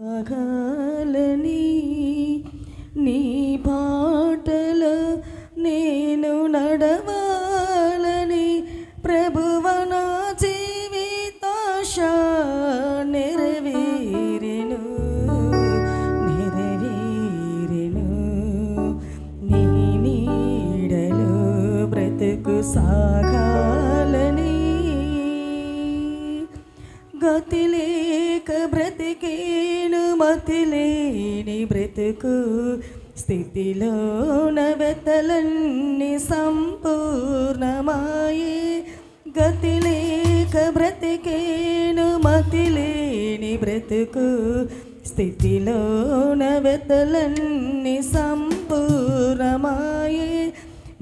సాగాలని నీ బాటలో నేను నడవాలని ప్రభువ నా జీవితాశ నెరవేరెను నీ నీడలో బ్రతుకు సాగాలని గతి లేక బ్రతికేను మతి లేని బ్రతుకు స్థితిలో నవతలన్నీ సంపూర్ణమాయే గతి లేక బ్రతికేను మతి లేని బ్రతుకు స్థితిలో నవతలన్నీ సంపూర్ణమాయే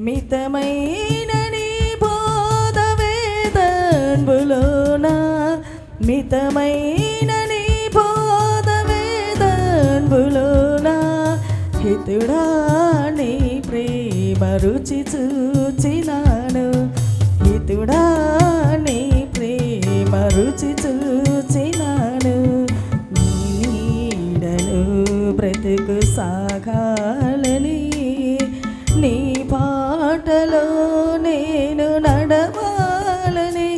మితమైన నీ బోధ వేదన్బులోన మితమైన నీ బోధ వేదన్బులోన హితుడా నీ ప్రేమ రుచి చూచినాను హితుడా నీ ప్రేమ రుచి చూచినాను నీ నీడలో బ్రతుకు సాగాలని నీ పాటలో నేను నడవాలని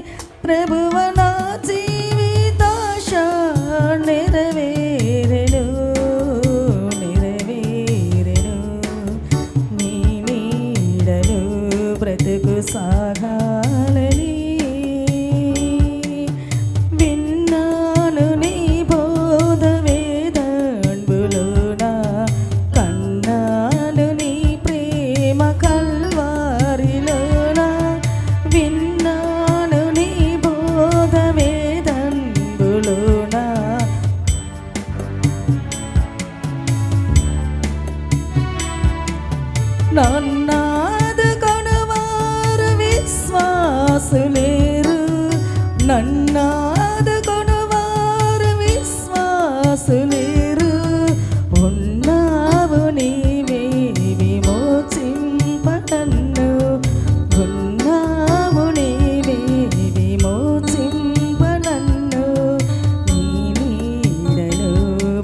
ప్రభువ నా జీవితాశ నెరవేరెను నీ నీడలో బ్రతుకు సాగాలని విన్నాను నీ బోధ వేదన్బులోన కన్నాను నీ ప్రేమ కల్వారిలోన విన్నాను నీ బోధ వేదన్బులోన నన్నాదుకొనువారు విశ్వాసులేరు నన్నాదుకొనువారు విశ్వాసులేరు ఉన్నావు నీవే విమోచింపనన్ను ఉన్నావు నీవే విమోచింపనన్ను నీ నీడలో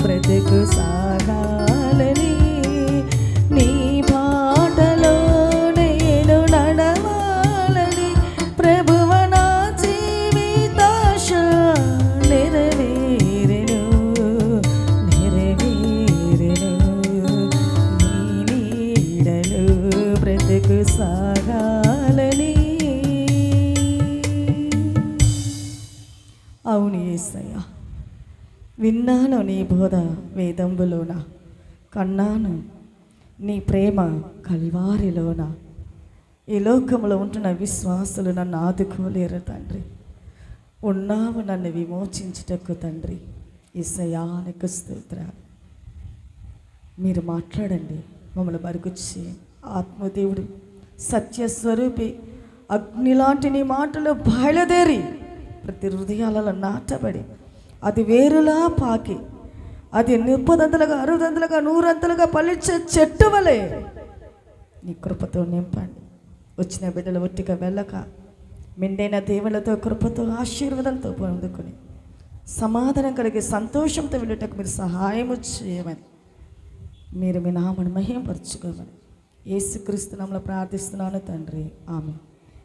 బ్రతుకు సాగాలని నీ బాటలో నేను నడవాలని ప్రభువ నా జీవితాశ నెరవేరెను నీ నీడలో బ్రతుకు సాగాలని. అవును యేసయ్య, విన్నాను నీ బోధ వేదంబులోన కన్నాను నీ ప్రేమ కల్వారిలోన ఈ లోకంలో ఉంటున్న విశ్వాసులు నన్ను ఆదుకోలేరు తండ్రి. ఉన్నావు నన్ను విమోచించుటకు తండ్రి. యేసయ్యా నీకు స్తోత్రాలు. మీరు మాట్లాడండి, మమ్మల్ని మరుగుచ్చి ఆత్మదేవుడు సత్యస్వరూపి అగ్నిలాంటి నీ మాటలు బయలుదేరి ప్రతి హృదయాలలో నాటబడి అది వేరులా పాకి అది 30 60 100 ఫలించే చెట్టు వలె నీ కృపతో నింపండి. వచ్చిన బిడ్డలు ఒట్టిగా వెళ్ళక మెండైన దేవులతో కృపతో ఆశీర్వాదంతో పొందుకొని సమాధానం కలిగి సంతోషంతో వెళ్ళటకు మీరు సహాయము చేయమని మీరు మీ నామను మహిమపరచుకోమని యేసుక్రీస్తు నామములో ప్రార్థిస్తున్నాను తండ్రి, ఆమె.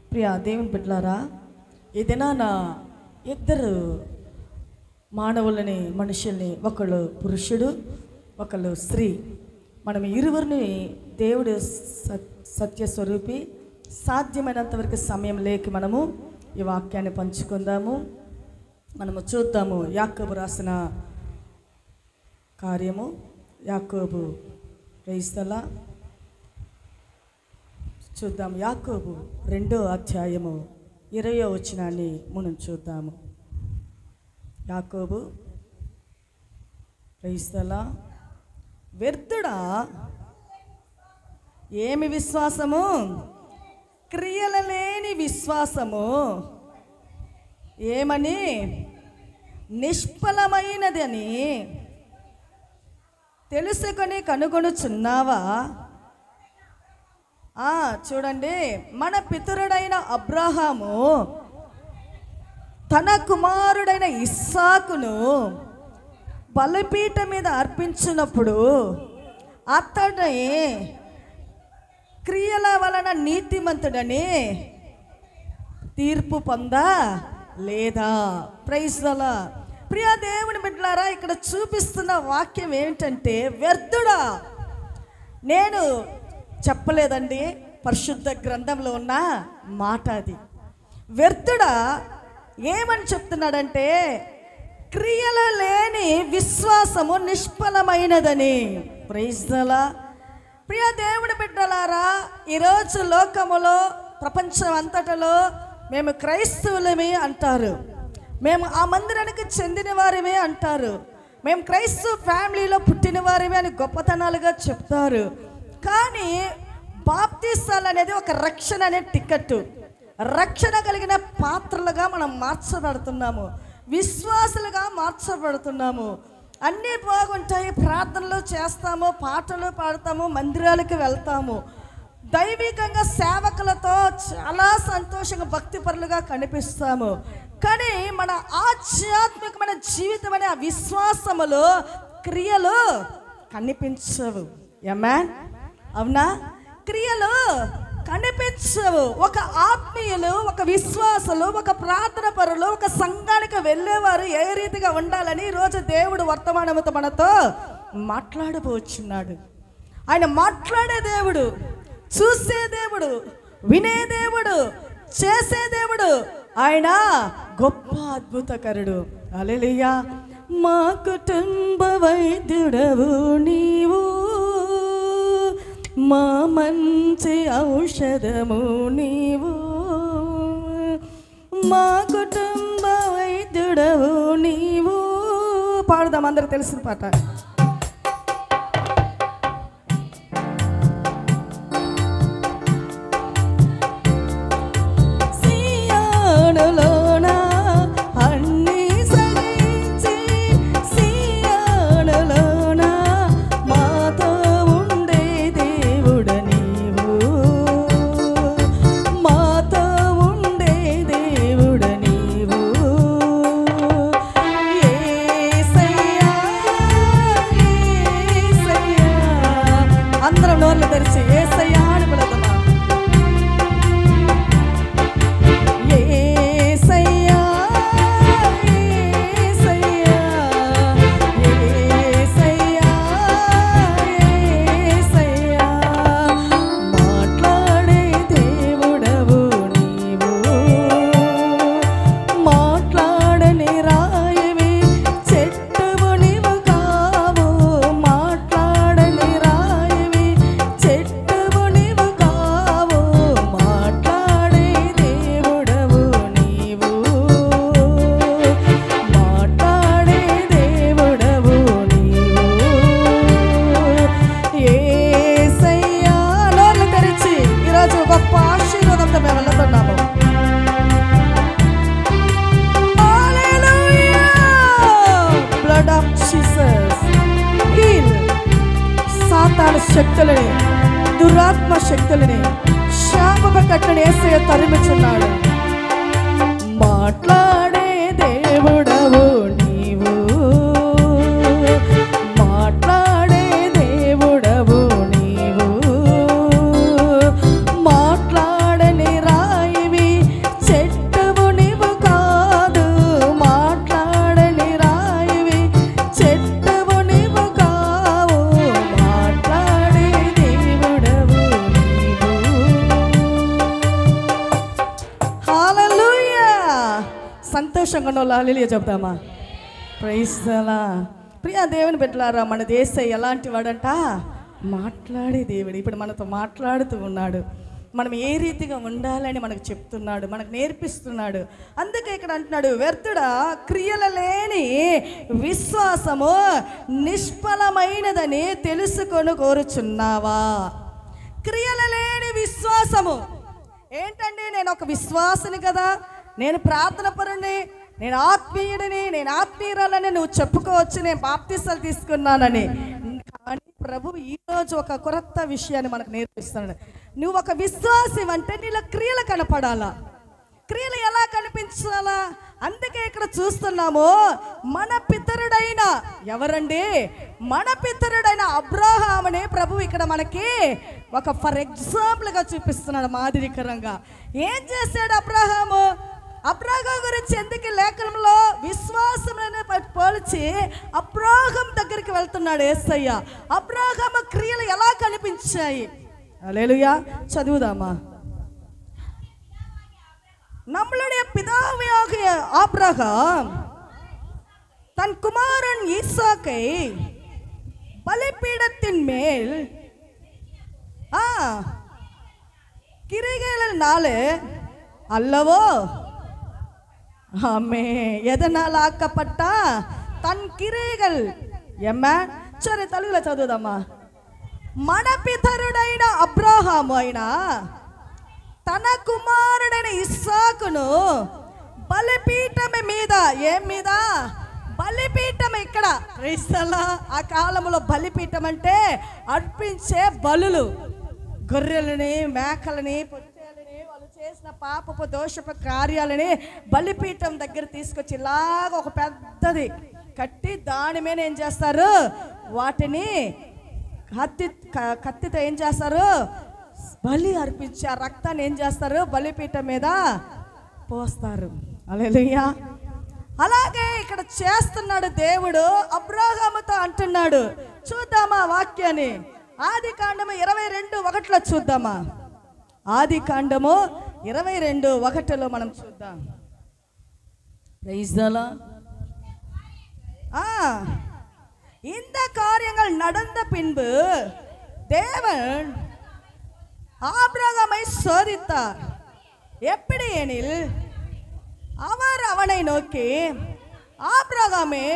ప్రియా దేవుని బిడ్డలారా, ఏదైనా నా ఇద్దరు మానవులని మనుషుల్ని, ఒకళ్ళు పురుషుడు ఒకళ్ళు స్త్రీ, మనం ఇరువురిని దేవుడు సత్యస్వరూపి సాధ్యమైనంత వరకు సమయం లేక మనము ఈ వాక్యాన్ని పంచుకుందాము. మనము చూద్దాము యాకోబు రాసిన కార్యము, యాకోబు క్రైస్తల చూద్దాం. యాకోబు 2వ అధ్యాయము 20వ వచనాన్ని మనం చూద్దాము. యాకోబు క్రైస్తల వ్యర్థుడా ఏమి విశ్వాసము, క్రియల లేని విశ్వాసము ఏమని నిష్ఫలమైనది అని తెలుసుకొని కనుగొనుచున్నావా? చూడండి, మన పితరుడైన అబ్రహాము తన కుమారుడైన ఇస్సాకును బలిపీఠం మీద అర్పించినప్పుడు అతడే క్రియల వలన నీతిమంతుడని తీర్పు పొందా లేదా? Praise the lord. ప్రియ దేవుని బిడ్డలారా, ఇక్కడ చూపిస్తున్న వాక్యం ఏంటంటే, వ్యర్థుడా. నేను చెప్పలేదండి, పరిశుద్ధ గ్రంథంలో ఉన్న మాట అది. వ్యర్థుడా ఏమని చెప్తున్నాడంటే, క్రియలు లేని విశ్వాసము నిష్ఫలమైనదని. Praise the lord. ప్రియ దేవుని బిడ్డలారా, ఈరోజు లోకములో, ప్రపంచం అంతటలో మేము క్రైస్తవులమే అంటారు, మేము ఆ మందిరానికి చెందిన వారిమే అంటారు, మేము క్రైస్తవ ఫ్యామిలీలో పుట్టిన వారిమే అని గొప్పతనాలుగా చెప్తారు. కానీ బాప్తిసాలు అనేది ఒక రక్షణ అనే టికెట్. రక్షణ కలిగిన పాత్రలుగా మనం మార్చబడుతున్నాము, విశ్వాసులుగా మార్చబడుతున్నాము. అన్నీ బాగుంటాయి, ప్రార్థనలు చేస్తాము, పాటలు పాడతాము, మందిరాలకు వెళ్తాము, దైవికంగా సేవకులతో చాలా సంతోషంగా భక్తిపరులుగా కనిపిస్తాము. కానీ మన ఆధ్యాత్మికమైన జీవితం అనే ఆ విశ్వాసములో క్రియలు కనిపించవు. ఆమేన్. అవునా? క్రియలు కనిపించవు. ఒక ఆత్మీయులు, ఒక విశ్వాసులు, ఒక ప్రార్థన పరులు, ఒక సంఘానికి వెళ్ళేవారు ఏ రీతిగా ఉండాలని ఈరోజు దేవుడు వర్తమానముతో మనతో మాట్లాడబోచున్నాడు. ఆయన మాట్లాడే దేవుడు, చూసే దేవుడు, వినే దేవుడు, చేసే దేవుడు. ఆయన గొప్ప అద్భుతకరుడు. హల్లెలూయా. మా కుటుంబ వైద్యుడవు నీవు, మా మంచి ఔషధము నీవు, మా కుటుంబ వైద్యుడవు నీవు. పాడదాం, అందరూ తెలిసిన పాట. శక్తులని, దురాత్మ శక్తులని, శాప కట్టని యేసయ్య తరిమిచున్నాడు. మాట్లాడే దేవుడవు నీవు, మాట్లాడే దేవుడవు నీవు, మాట్లాడని రాయివి చెట్టువు నీవు కాదు, మాట్లాడని రాయివి చెట్టువు నీవు కావు, మాట్లాడే దేవుడవు నీవు. హల్లెలూయా. సంతోషంగా ఉన్న హల్లెలూయా చెప్తామా? Praise the lord. ప్రియ దేవుని బిడ్డలారా, మన యేసయ్య ఎలాంటి వాడంట? మాట్లాడే దేవుడు. ఇప్పుడు మనతో మాట్లాడుతూ ఉన్నాడు. మనం ఏ రీతిగా ఉండాలని మనకు చెప్తున్నాడు, మనకు నేర్పిస్తున్నాడు. అందుకే ఇక్కడ అంటున్నాడు, వ్యర్థుడా, క్రియలు లేని విశ్వాసము నిష్ఫలమైనదని తెలుసుకొని కోరుచున్నావా? క్రియలు లేని విశ్వాసము ఏంటండి? నేను ఒక విశ్వాసిని కదా, నేను ప్రార్థన పరుని, నేను ఆత్మీయుడిని, నేను ఆత్మీయురాలని నువ్వు చెప్పుకోవచ్చు, నేను బాప్తిసాలు తీసుకున్నానని. కానీ ప్రభు ఈరోజు ఒక కొత్త విషయాన్ని మనకు నేర్పిస్తున్నాడు. నువ్వు ఒక విశ్వాసం అంటే నీలో క్రియలు కనపడాలా. క్రియలు ఎలా కనిపించాలా? అందుకే ఇక్కడ చూస్తున్నాము, మన పితరుడైన ఎవరండి? మన పితరుడైన అబ్రహాముని ప్రభు ఇక్కడ మనకి ఒక ఫర్ ఎగ్జాంపుల్గా చూపిస్తున్నాడు, మాదిరికరంగా. ఏం చేశాడు అబ్రహాము? అబ్రహాం గురించి ఎందుకు లేఖనంలో విశ్వాసములను పోల్చి అబ్రహాం దగ్గరికి వెళ్తున్నాడు యేసయ్య. అబ్రహాము క్రియలు ఎలా కనిపించాయి? హల్లెలూయా. చదువుదామా. நம்மளுடைய பிதாவாகிய ஆபிரகாம் தன் குமாரன் ஈசாக்கை பலிபீடத்தின் மேல் கிரிகளினாலே அல்லவோ? ஆமே. எதனால் ஆக்கப்பட்டா? தன் கிரிகள். సరే తెలుగులో చదువుదామా. మన పితరుడైన అబ్రహాము అయినా తన కుమారుడైన ఇస్సాకును బలిపీఠం మీద, ఏం మీద? బలిపీఠం. ఇక్కడ క్రైస్తవుల ఆ కాలంలో బలిపీఠం అంటే అర్పించే బలులు, గొర్రెలని, మేకలని, పొట్టేలని, వాళ్ళు చేసిన పాపపు దోషపు కార్యాలని బలిపీఠం దగ్గర తీసుకొచ్చి ఇలాగ ఒక పెద్దది కట్టి దాని మీద ఏం చేస్తారు? వాటిని కత్తితో ఏం చేస్తారు? బలి అర్పించి ఆ రక్తాన్ని ఏం చేస్తారు? బలిపీఠం మీద పోస్తారు. హల్లెలూయా. అలాగే ఇక్కడ చేస్తున్నాడు దేవుడు. అబ్రహాముతో అంటున్నాడు. చూద్దామా వాక్యాన్ని? ఆదికాండము 22:1 చూద్దామా. ఆదికాండము 22:1 మనం చూద్దాం. Praise the lord. இந்த காரியங்கள் நடந்த பின்பு தேவன் ஆபிரகாமை சோதித்தார். எப்படி எனில் அவர் அவனை நோக்கி, ஆபிரகாமே,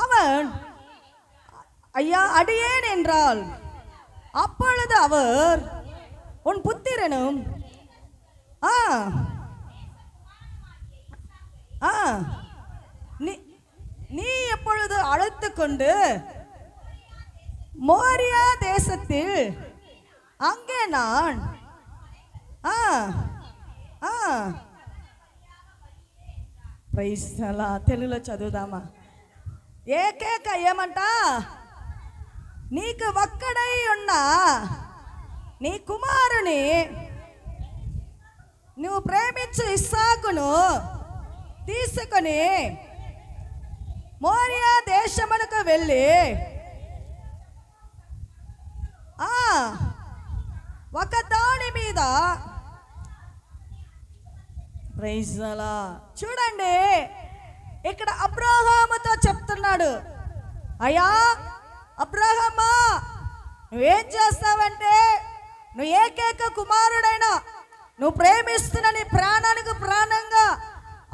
அவன் ஐயா அடியேன் என்றால், அப்பொழுது அவர் உன் புத்திரனும் நீ எப்பொழுது அழைத்து கொண்டு மோரியா தேசத்தில் அங்கே நான் ప్రైజ్ అలా తెలుగులో చదువుదామా. ఏకేక ఏమంట? నీకు ఒక్కడై ఉన్న నీ కుమారుని నువ్వు ప్రేమించు ఇస్సాకును తీసుకొని మోరియా దేశమునకు వెళ్ళి ఒక దాని మీద, ప్రైజ్ అలా. చూడండి ఇక్కడ అబ్రహాముతో చెప్తున్నాడు, అయ్యా అబ్రహామా, నువ్వేం చేస్తావంటే, నువ్వు ఏకైక కుమారుడైనా నువ్వు ప్రేమిస్తున్న నీ ప్రాణానికి ప్రాణంగా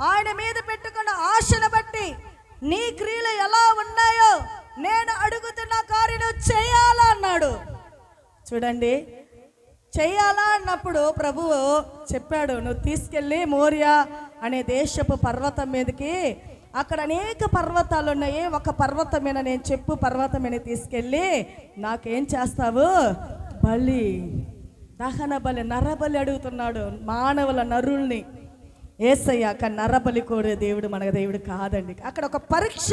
ఆయన మీద పెట్టుకున్న ఆశను బట్టి నీ క్రియలు ఎలా ఉన్నాయో నేను అడుగుతున్న కార్యం చేయాలా అన్నాడు. చూడండి, చెయ్యాలా అన్నప్పుడు ప్రభువు చెప్పాడు, నువ్వు తీసుకెళ్ళి మోరియా అనే దేశపు పర్వతం మీదకి, అక్కడ అనేక పర్వతాలు ఉన్నాయి, ఒక పర్వతం మీద నేను చెప్పు పర్వతం మీద తీసుకెళ్ళి నాకేం చేస్తావు? బలి, దహన బలి, నరబలి అడుగుతున్నాడు. మానవుల నరుల్ని యేసయ్య నరబలి కోరే దేవుడు మన దేవుడు కాదండి. అక్కడ ఒక పరీక్ష.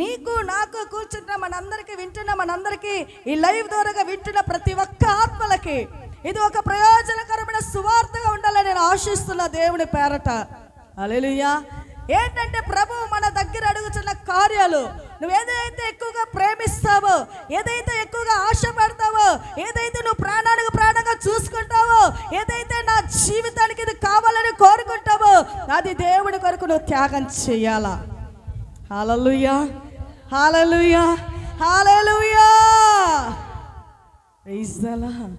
నీకు నాకు కూర్చున్న మనందరికీ, వింటున్న మనందరికీ, ఈ లైవ్ ద్వారాగా వింటున్న ప్రతి ఒక్క ఆత్మలకి ఇది ఒక ప్రయోజనకరమైన సువార్తగా ఉండాలని నేను ఆశిస్తున్న దేవుని పేరట. హల్లెలూయా. ఏంటంటే ప్రభు మన దగ్గర అడుగుతున్న కార్యాలు, నువ్వు ఏదైతే ఎక్కువగా ప్రేమిస్తావో, ఏదైతే ఎక్కువగా ఆశ పెడతావో, ఏదైతే నువ్వు ప్రాణానికి ప్రాణంగా చూసుకుంటావో, ఏదైతే నా జీవితానికి ఇది కావాలని కోరుకుంటావో అది దేవుడి కొరకు నువ్వు త్యాగం చేయాలా. Hallelujah, hallelujah, hallelujah. Praise the lord.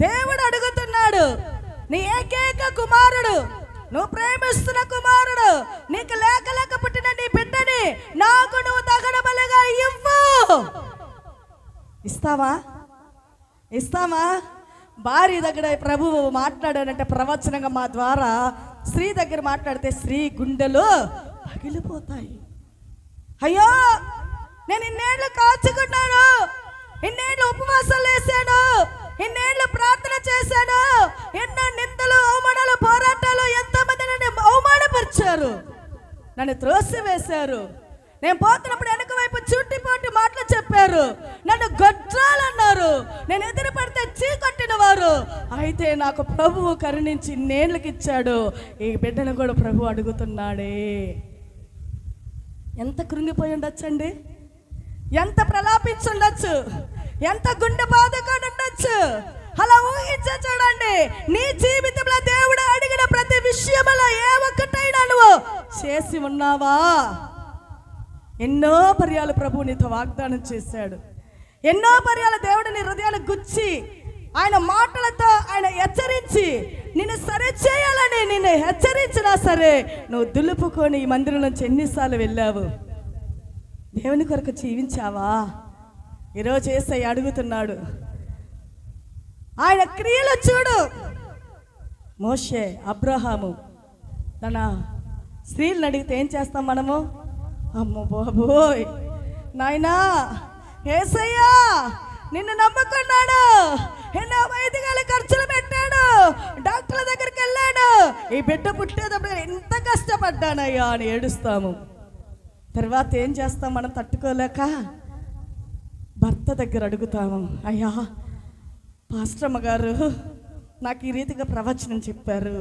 దేవుడు అడుగుతున్నాడు, నీ ఏకైక కుమారుడు, నువ్వు ప్రేమిస్తున్న కుమారుడు, నీకు లేక లేక పుట్టిన నీ బిడ్డని నాకు నువ్వు దహన బలిగా ఇవ్వు. ఇస్తావా? ఇస్తావా? భార్య దగ్గర ప్రభువు మాట్లాడాడంటే ప్రవచనంగా మా ద్వారా స్త్రీ దగ్గర మాట్లాడితే స్త్రీ గుండెలు పగిలిపోతాయి. అయ్యో, నేను ఇన్నేళ్ళు కాచుకున్నాను, ఇన్నేళ్ళు ఉపవాసాలు వేసాను, ఇన్నేళ్ళు ప్రార్థన చేశాను, ఎన్నో నిందలు, అవమానాలు, పోరాటాలు, ఎంతోమంది నన్ను అవమానపరిచారు, నన్ను త్రోసివేశారు. నేను పోతున్నప్పుడు వెనక వైపు చుట్టిపోటి మాటలు చెప్పారు, నన్ను గొడ్రాలన్నారు, నేను ఎదురు పడితే చీకొట్టిన వారు. అయితే నాకు ప్రభువు కరుణించి ఇన్నేళ్ళకి ఇచ్చాడు. ఈ బిడ్డను కూడా ప్రభు అడుగుతున్నాడే. ఎంత కృంగిపోయి ఉండొచ్చండి, ఎంత ప్రలాపించుండొచ్చు, ఎంత గుండె బాధగా ఉండొచ్చు. అలా ఊహించే చూడండి, నీ జీవితంలో దేవుడు అడిగిన ప్రతి విషయంలో ఏ ఒక్కటైనా నువ్వు చేసి ఉన్నావా? ఎన్నో పర్యాలు ప్రభు నీతో వాగ్దానం చేశాడు. ఎన్నో పర్యాలు దేవుడు నీ హృదయాన్ని గుచ్చి ఆయన మాటలతో ఆయన హెచ్చరించి నిన్ను సరి చేయాలని నిన్ను హెచ్చరించినా సరే నువ్వు దులుపుకొని ఈ మందిరం నుంచి ఎన్నిసార్లు వెళ్ళావు? దేవుని కొరకు జీవించావా? ఈరోజు యేసయ్య అడుగుతున్నాడు. ఆయన క్రియలు చూడు. మోషే, అబ్రహాము, తన స్త్రీలను అడిగితే ఏం చేస్తాం మనము? అమ్మో బాబోయ్ నాయనా, యేసయ్యా నిన్ను నమ్ముకున్నాడు, ఎన్నో వైద్యాలు ఖర్చులు పెట్టాడు, డాక్టర్ల దగ్గరికి వెళ్ళాడు, ఈ బిడ్డ పుట్టేటప్పుడు ఎంత కష్టపడ్డానయ్యా అని ఏడుస్తాము. తర్వాత ఏం చేస్తాం మనం? తట్టుకోలేక భర్త దగ్గర అడుగుతాము, అయ్యా పాస్టమ్మ గారు నాకు ఈ రీతిగా ప్రవచనం చెప్పారు,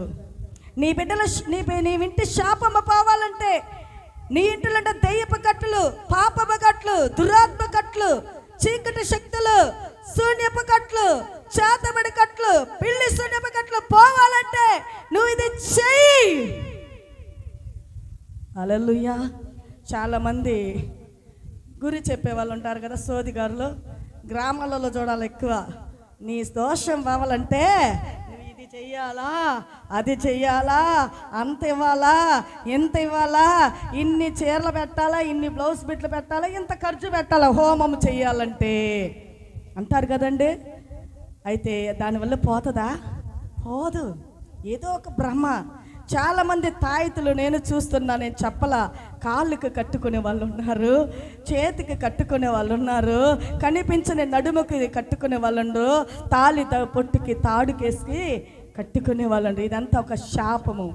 నీ బిడ్డల నీ ఇంటి శాపమ్మ పోవాలంటే, నీ ఇంటిలో దెయ్యపు కట్లు, పాపపు కట్లు, దురాత్మ కట్లు, చీకటి శక్తులు, శూన్యపు కట్లు, చేతబడి కట్లు, పిల్లి శూన్యపు కట్లు పోవాలంటే నువ్వు ఇది చెయ్యి. హల్లెలూయా. చాలామంది గురి చెప్పే వాళ్ళు ఉంటారు కదా, సోదిగారులు. గ్రామాలలో చూడాలి ఎక్కువ. నీ దోషం పోవాలంటే ఇది చెయ్యాలా, అది చెయ్యాలా, అంత ఇవ్వాలా, ఎంత ఇవ్వాలా, ఇన్ని చీరలు పెట్టాలా, ఇన్ని బ్లౌజ్ బిట్లు పెట్టాలా, ఇంత ఖర్చు పెట్టాలా హోమం చెయ్యాలంటే అంటారు కదండి. అయితే దానివల్ల పోతుందా? పోదు. ఏదో ఒక భ్రమ. చాలామంది తాయితులు నేను చూస్తున్నా, నేను చెప్పలా, కాళ్ళకి కట్టుకునే వాళ్ళు ఉన్నారు, చేతికి కట్టుకునే వాళ్ళు ఉన్నారు, కనిపించని నడుముకి కట్టుకునే వాళ్ళు ఉన్నారు, తాళి పొట్టుకి తాడుకేసి కట్టుకునే వాళ్ళు. ఇదంతా ఒక శాపము.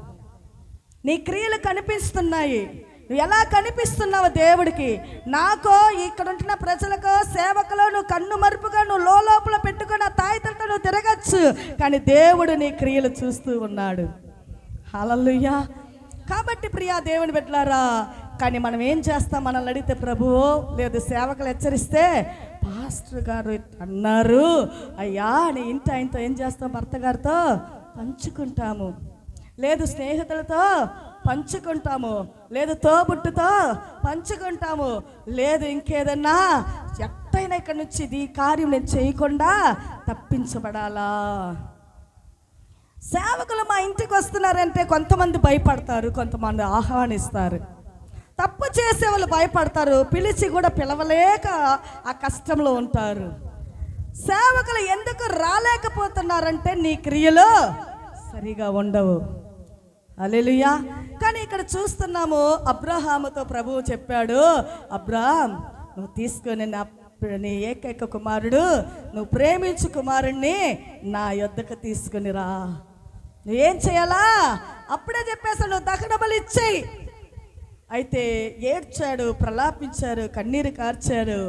నీ క్రియలు కనిపిస్తున్నాయి. నువ్వు ఎలా కనిపిస్తున్నావు దేవుడికి? నాకో, ఇక్కడ ఉంటున్న ప్రజలకో, సేవకులో నువ్వు కన్ను మరుపుగా నువ్వు లోపల పెట్టుకున్న తాయితలతో నువ్వు తిరగచ్చు, కానీ దేవుడు నీ క్రియలు చూస్తూ ఉన్నాడు. హల్లెలూయా. కాబట్టి ప్రియా దేవుని బిడ్డలారా, కానీ మనం ఏం చేస్తాం? మనల్ని అడిగితే ప్రభువో లేదు సేవకులు హెచ్చరిస్తే పాస్టర్ గారు అన్నారు అయ్యా నీ ఇంటి ఆయనతో ఏం చేస్తాం? భర్త గారితో పంచుకుంటాము, లేదు స్నేహితులతో పంచుకుంటాము, లేదు తోబుట్టుతో పంచుకుంటాము, లేదు ఇంకేదన్నా ఎట్టయినా ఇక్కడ నుంచి ఈ కార్యం నేను చేయకుండా తప్పించబడాలా. సేవకులు మా ఇంటికి వస్తున్నారంటే కొంతమంది భయపడతారు, కొంతమంది ఆహ్వానిస్తారు. తప్పు చేసే వాళ్ళు భయపడతారు, పిలిచి కూడా పిలవలేక ఆ కష్టంలో ఉంటారు. సేవకులు ఎందుకు రాలేకపోతున్నారంటే నీ క్రియలు సరిగా ఉండవు. హల్లెలూయా. కానీ ఇక్కడ చూస్తున్నాము, అబ్రహాముతో ప్రభువు చెప్పాడు, అబ్రహాం నువ్వు తీసుకొని నీ ఏకైక కుమారుడు, నువ్వు ప్రేమించు కుమారుణ్ణి నా యొద్దకు తీసుకుని రా. నువ్వేం చేయాలా? అప్పుడే చెప్పేసాడు, నువ్వు దహన బలి ఇచ్చేయి. అయితే ఏడ్చాడు, ప్రలాపించారు, కన్నీరు కార్చారు,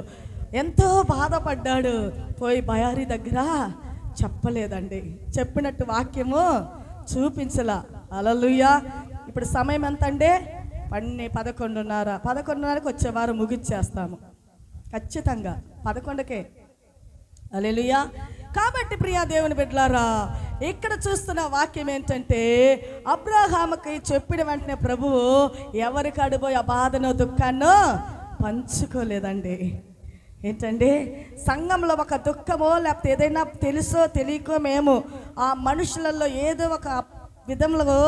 ఎంతో బాధపడ్డాడు. పోయి బయారి దగ్గర చెప్పలేదండి, చెప్పినట్టు వాక్యము చూపించలా. హల్లెలూయా. ఇప్పుడు సమయం ఎంత అండి? 11:30కి వచ్చేవారు ముగిచ్చేస్తాము ఖచ్చితంగా 11కే. హల్లెలూయా. కాబట్టి ప్రియా దేవుని బిడ్డలారా, ఇక్కడ చూస్తున్న వాక్యం ఏంటంటే, అబ్రహాముకి చెప్పిన వెంటనే ప్రభువు ఎవరికి అడిపోయి ఆ బాధను దుఃఖాన్నో పంచుకోలేదండి. ఏంటండి, సంఘంలో ఒక దుఃఖమో లేకపోతే ఏదైనా తెలుసో తెలియకో మేము ఆ మనుషులలో ఏదో ఒక విధంలో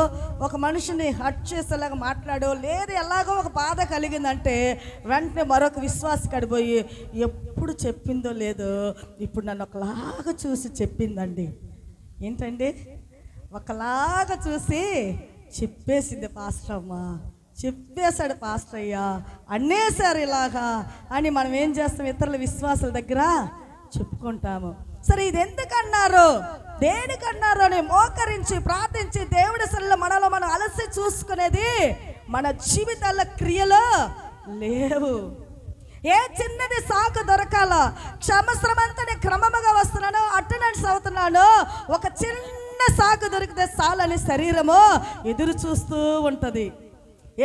ఒక మనిషిని హర్ట్ చేసేలాగా మాట్లాడో, లేదు ఎలాగో ఒక బాధ కలిగిందంటే వెంటనే మరొక విశ్వాస కడిపోయి ఎప్పుడు చెప్పిందో లేదో ఇప్పుడు నన్ను ఒకలాగా చూసి చెప్పిందండి. ఏంటండి, ఒకలాగా చూసి చెప్పేసింది పాస్టర్ అమ్మ, చెప్పేశాడు పాస్టర్ అయ్యా, అనేసారు ఇలాగా అని మనం ఏం చేస్తాం? ఇతరుల విశ్వాసాల దగ్గర చెప్పుకుంటాము. సరే ఇది ఎందుకన్నారు, దేనికన్నారు అని మోకరించి ప్రార్థించి దేవుడి సన్నిధిలో మనలో మనం అలసి చూసుకునేది మన జీవితాల క్రియలో లేవు. ఏ చిన్నది సాకు దొరకాల, సంవత్సరమంతా క్రమముగా వస్తున్నాను, అటెండెన్స్ అవుతున్నాను, ఒక చిన్న సాకు దొరికితే చాలని శరీరము ఎదురు చూస్తూ ఉంటుంది.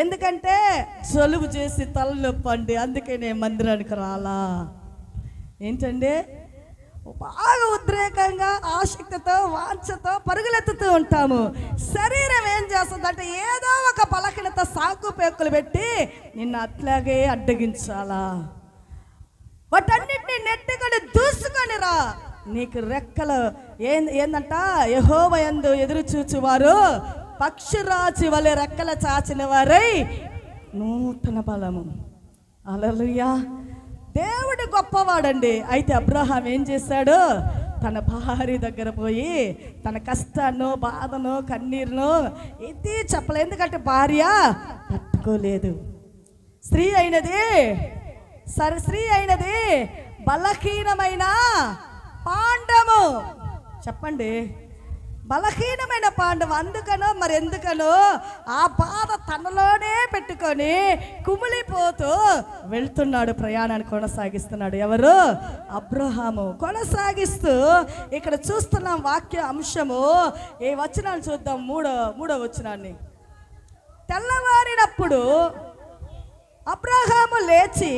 ఎందుకంటే జలుబు చేసి తలనొప్పి అండి, అందుకే నేను మందిరానికి రాలా. ఏంటండి, బాగా ఉద్రేకంగా ఆసక్తితో వాంఛతో పరుగులెత్తుతూ ఉంటాము. శరీరం ఏం చేస్తుందంటే ఏదో ఒక పలకనత సాకు పేకులు పెట్టి నిన్ను అట్లాగే అడ్డగించాలా, వాటన్నిటిని నెట్టుకొని దూసుకొని రా. నీకు రెక్కలు ఏందంట, యెహోవా యందు ఎదురు చూచువారు పక్షిరాజు వలె రెక్కల చాచిన వారై నూతన బలము. హల్లెలూయా. దేవుడు గొప్పవాడండి. అయితే అబ్రహాం ఏం చేశాడు, తన భార్య దగ్గర పోయి తన కష్టాన్నో బాధనో కన్నీరునో ఇది చెప్పలేదు. ఎందుకంటే భార్య తట్టుకోలేదు. స్త్రీ అయినది బలహీనమైన పాండము. చెప్పండి, బలహీనమైన పాండవం. అందుకనో మరి ఎందుకనో ఆ బాధ తనలోనే పెట్టుకొని కుమిలిపోతూ వెళ్తున్నాడు, ప్రయాణాన్ని కొనసాగిస్తున్నాడు. ఎవరు? అబ్రహాము. కొనసాగిస్తూ ఇక్కడ చూస్తున్నాం వాక్య అంశము. ఏ వచనాన్ని చూద్దాం, మూడో వచనాన్ని. తెల్లవారినప్పుడు అబ్రహాము లేచి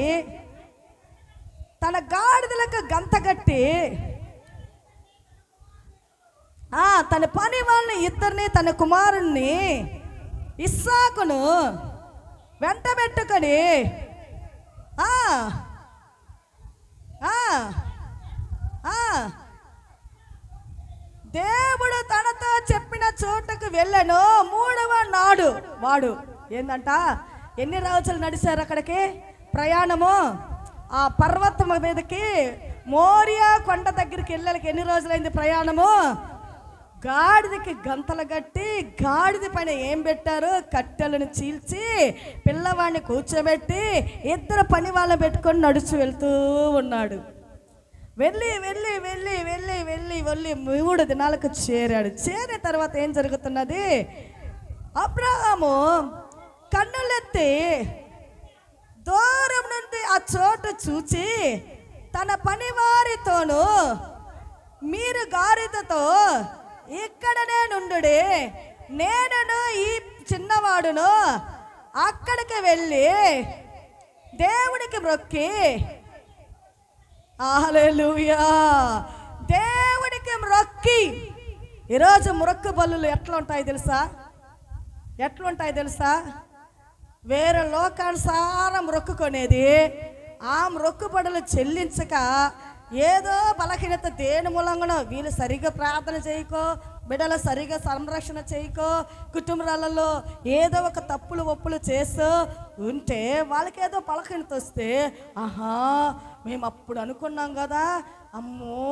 తన గాడిదలకు గంతగట్టి తన పని వాళ్ళని ఇద్దరిని, తన కుమారుణ్ణి ఇస్సాకును వెంట పెట్టుకొని దేవుడు తనతో చెప్పిన చోటకు వెళ్ళను. 3వ నాడు వాడు ఏందంట, ఎన్ని రోజులు నడిచారు అక్కడికి ప్రయాణము? ఆ పర్వతం మీదకి మోరియా కొండ దగ్గరికి వెళ్ళాలికి ఎన్ని రోజులైంది ప్రయాణము? గాడిదకి గంతలు కట్టి గాడిద పైన ఏం పెట్టారు, కట్టెలను చీల్చి పిల్లవాడిని కూర్చోబెట్టి ఇద్దరు పని వాళ్ళని పెట్టుకొని నడుచు వెళ్తూ ఉన్నాడు. వెళ్ళి 3 దినాలకు చేరాడు. చేరిన తర్వాత ఏం జరుగుతున్నది, అబ్రహాము కన్నులెత్తి దూరం నుండి ఆ చోటు చూచి తన పనివారితోనూ, మీరు గాడిదతో ఇక్కడనే నుండుడి, నేను ఈ చిన్నవాడును అక్కడికి వెళ్ళి దేవుడికి మొక్కి, హల్లెలూయా, దేవుడికి మొక్కి. ఈరోజు మొక్కు బలులు ఎట్లుంటాయి తెలుసా? వేరే లోకానుసారం మొక్కుకొనేది, ఆ మొక్కుబడులు చెల్లించక ఏదో బలహీనత దేని మూలంగానో, వీళ్ళు సరిగా ప్రార్థన చేయకో, బిడ్డలు సరిగా సంరక్షణ చేయకో, కుటుంబాలలో ఏదో ఒక తప్పులు ఒప్పులు చేస్తూ ఉంటే వాళ్ళకి ఏదో బలహీనత వస్తే, మేము అప్పుడు అనుకున్నాం కదా, అమ్మో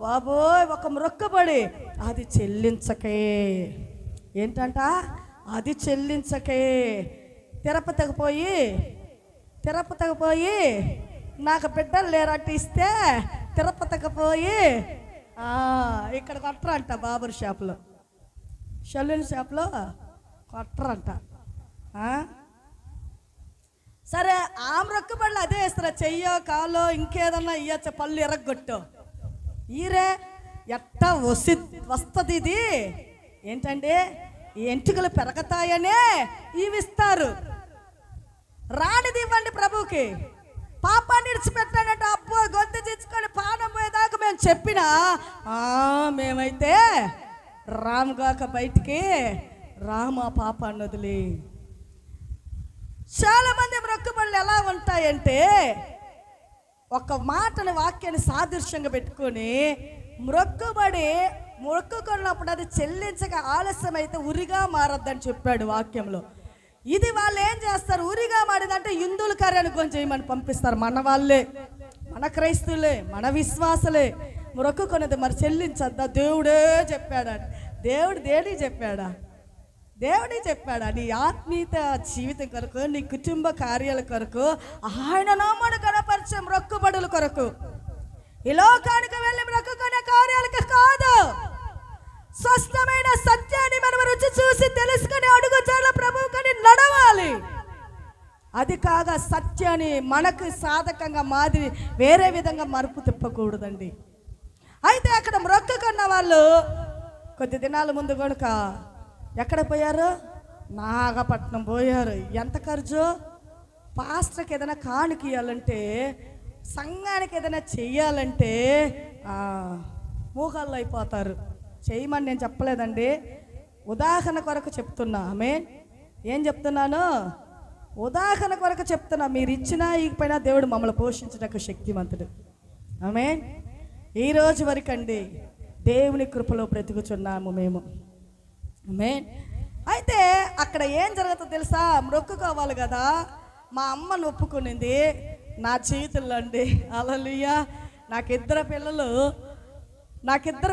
బాబోయ్, ఒక మొక్కుబడి అది చెల్లించకే. ఏంటంట, అది చెల్లించకే. తిరుపతికి పోయి నాకు బిడ్డలు లేరంటే ఇస్తే తిరుపతికి పోయి ఇక్కడ కొట్టరంట, బాబర్ షాప్లో, షెల్యూన్ షాప్లో కొట్టరంట. సరే, ఆ మొక్కుబడులు అదే ఇస్తారా, చెయ్యో కాలో ఇంకేదన్నా ఇయ్యచ్చ, పళ్ళు ఎరగొట్టో ఈరే ఎట్టా వస్తుంది. ఇది ఏంటంటే ఈ ఎంటుకలు పెరగతాయనే ఇవి ఇస్తారు. రానిది ఇవ్వండి ప్రభుకి. పాపాన్ని విడిచిపెట్టాడంటే అబ్బో గొంతు తెచ్చుకొని పానం పోయేదాకా మేము చెప్పినా మేమైతే రాముగాక బయటికి రామా పాపాన్ని వదిలి. చాలా మంది మొక్కుబడులు ఎలా ఉంటాయంటే ఒక మాటని వాక్యాన్ని సాదృశ్యంగా పెట్టుకొని మొక్కుకున్నప్పుడు అది చెల్లించక ఆలస్యం అయితే ఉరిగా మారద్దని చెప్పాడు వాక్యంలో. ఇది వాళ్ళు ఏం చేస్తారు, ఉరిగా మారిందంటే హిందువుల కార్యాన్ని కొంచెం చేయమని పంపిస్తారు. మన వాళ్ళే, మన క్రైస్తువులే, మన విశ్వాసలే మొక్కుకున్నది మరి చెల్లించద్దా? దేవుడే చెప్పాడా? దేవుడు దేనికి చెప్పాడా? దేవుడే చెప్పాడా? నీ ఆత్మీయత జీవితం కొరకు, నీ కుటుంబ కార్యాల కొరకు, ఆయన నామాన్ని కనపరిచే మొక్కుబడుల కొరకు ఈ లోకానికి వెళ్ళి మొక్కుకునే కార్యాలకి కాదు, స్వస్థమైన సత్యాన్ని మనం రుచి చూసి తెలుసుకుని అడుగుజాడల ప్రభువుకని నడవాలి. అది కాగా సత్యాన్ని మనకు సాధకంగా మాదిరి వేరే విధంగా మరుపు తిప్పకూడదండి. అయితే అక్కడ మొక్కుకున్న వాళ్ళు కొద్ది దినాల ముందు కనుక ఎక్కడ పోయారు? నాగపట్నం పోయారు. ఎంత ఖర్చు? పాస్టర్కి ఏదైనా కానుక ఇవ్వాలంటే, సంఘానికి ఏదైనా చెయ్యాలంటే మూగాళ్ళు అయిపోతారు. చేయమని నేను చెప్పలేదండి, ఉదాహరణ కొరకు చెప్తున్నా. ఏం చెప్తున్నాను? ఉదాహరణ కొరకు చెప్తున్నా. మీరు ఇచ్చినా ఇకపోయినా దేవుడు మమ్మల్ని పోషించడానికి శక్తిమంతుడు. ఈరోజు వరకు అండి దేవుని కృపలో బ్రతుకుచున్నాము మేము. అయితే అక్కడ ఏం జరుగుతుందో తెలుసా? మొక్కుకోవాలి కదా. మా అమ్మను ఒప్పుకునింది నా చేతుల్లో అండి. హల్లెలూయా. నాకు ఇద్దరు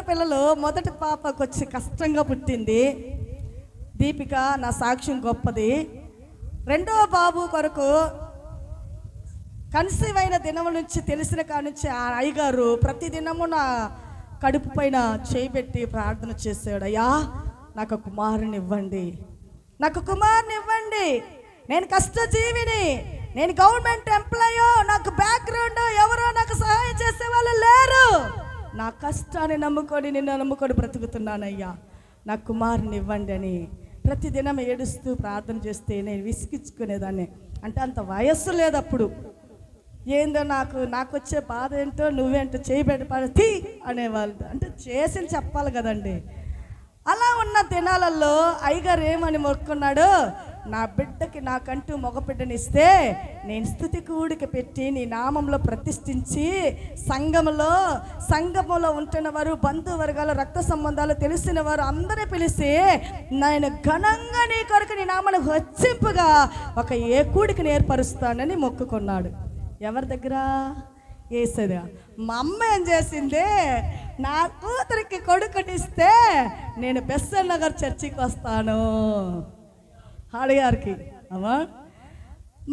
పిల్లలు. మొదటి పాపకు వచ్చి కష్టంగా పుట్టింది దీపిక. నా సాక్ష్యం గొప్పది. రెండో బాబు కొరకు కన్సీవ్ అయిన దినం నుంచి తెలిసిన కాడ నుంచి ఆ అయ్యగారు ప్రతిదినము నా కడుపు పైన చేయిబెట్టి ప్రార్థన చేశాడు. అయ్యా, నాకు కుమారుని ఇవ్వండి, నేను కష్టజీవిని, నేను గవర్నమెంట్ ఎంప్లాయో, నాకు బ్యాక్గ్రౌండ్ ఎవరో నాకు సహాయం చేసే వాళ్ళు లేరు, నా కష్టాన్ని నమ్ముకొని నిన్ను నమ్ముకొని బ్రతుకుతున్నానయ్యా, నా కుమారుని ఇవ్వండి అని ప్రతిదినం ఏడుస్తూ ప్రార్థన చేస్తే నేను విసిగించుకునేదాన్ని. అంటే అంత వయస్సు లేదు అప్పుడు. ఏందో నాకు వచ్చే బాధ ఏంటో నువ్వేంటో చేయబెట్టి అనేవాళ్ళు. అంటే చేసి చెప్పాలి కదండి. అలా ఉన్న దినాలలో అయ్యగారు ఏమని మొక్కున్నాడు? నా బిడ్డకి నాకంటూ మగబిడ్డని ఇస్తే నేను స్తుతి కూడిక పెట్టి నీ నామంలో ప్రతిష్ఠించి సంఘములో ఉంటున్న వారు, బంధువర్గాలు, రక్త సంబంధాలు తెలిసిన వారు అందరినీ పిలిచి నేను ఘనంగా నీ కొరకు నీ నామాన్ని హెచ్చింపుగా ఒక ఏ కూడికని ఏర్పరుస్తానని మొక్కుకున్నాడు. ఎవరి దగ్గర? యేసయ్య. మా అమ్మ ఏం చేసింది? నా కూతురికి కొడుకునిస్తే నేను బెస్సన్ నగర్ చర్చికి వస్తాను. హాడిగారికి అమ్మా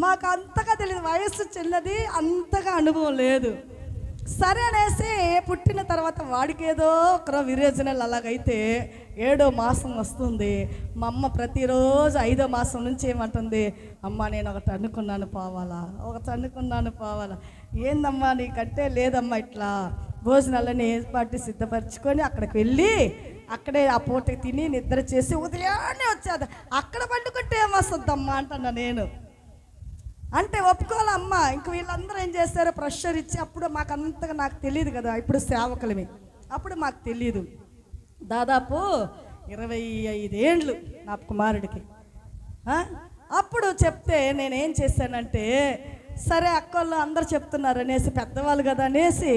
మాకు అంతగా తెలియదు, వయస్సు చిన్నది, అంతగా అనుభవం లేదు. సరే అనేసి పుట్టిన తర్వాత వాడికి ఏదో ఒక విరేచనలు అలాగైతే 7వ మాసం వస్తుంది. మా అమ్మ ప్రతిరోజు 5వ మాసం నుంచి ఏమంటుంది? అమ్మ నేను ఒకటి అనుకున్నాను పోవాలా. ఏందమ్మా నీకంటే? లేదమ్మా ఇట్లా భోజనాలని ఏర్పాటు సిద్ధపరచుకొని అక్కడికి వెళ్ళి అక్కడే ఆ పూటకి తిని నిద్ర చేసి ఉదయాన్నే వచ్చేది. అక్కడ పండుకుంటే ఏమొస్తుందమ్మా అంటున్నా నేను. అంటే ఒప్పుకోవాలమ్మ. ఇంక వీళ్ళందరూ ఏం చేశారో ప్రెషర్ ఇచ్చి, అప్పుడు మాకు అంతగా నాకు తెలియదు కదా, ఇప్పుడు సేవకులమే, అప్పుడు మాకు తెలియదు. దాదాపు 25 ఏండ్లు నా కుమారుడికి. అప్పుడు చెప్తే నేనేం చేశానంటే, సరే అక్కళ్ళు అందరు చెప్తున్నారు అనేసి, పెద్దవాళ్ళు కదా అనేసి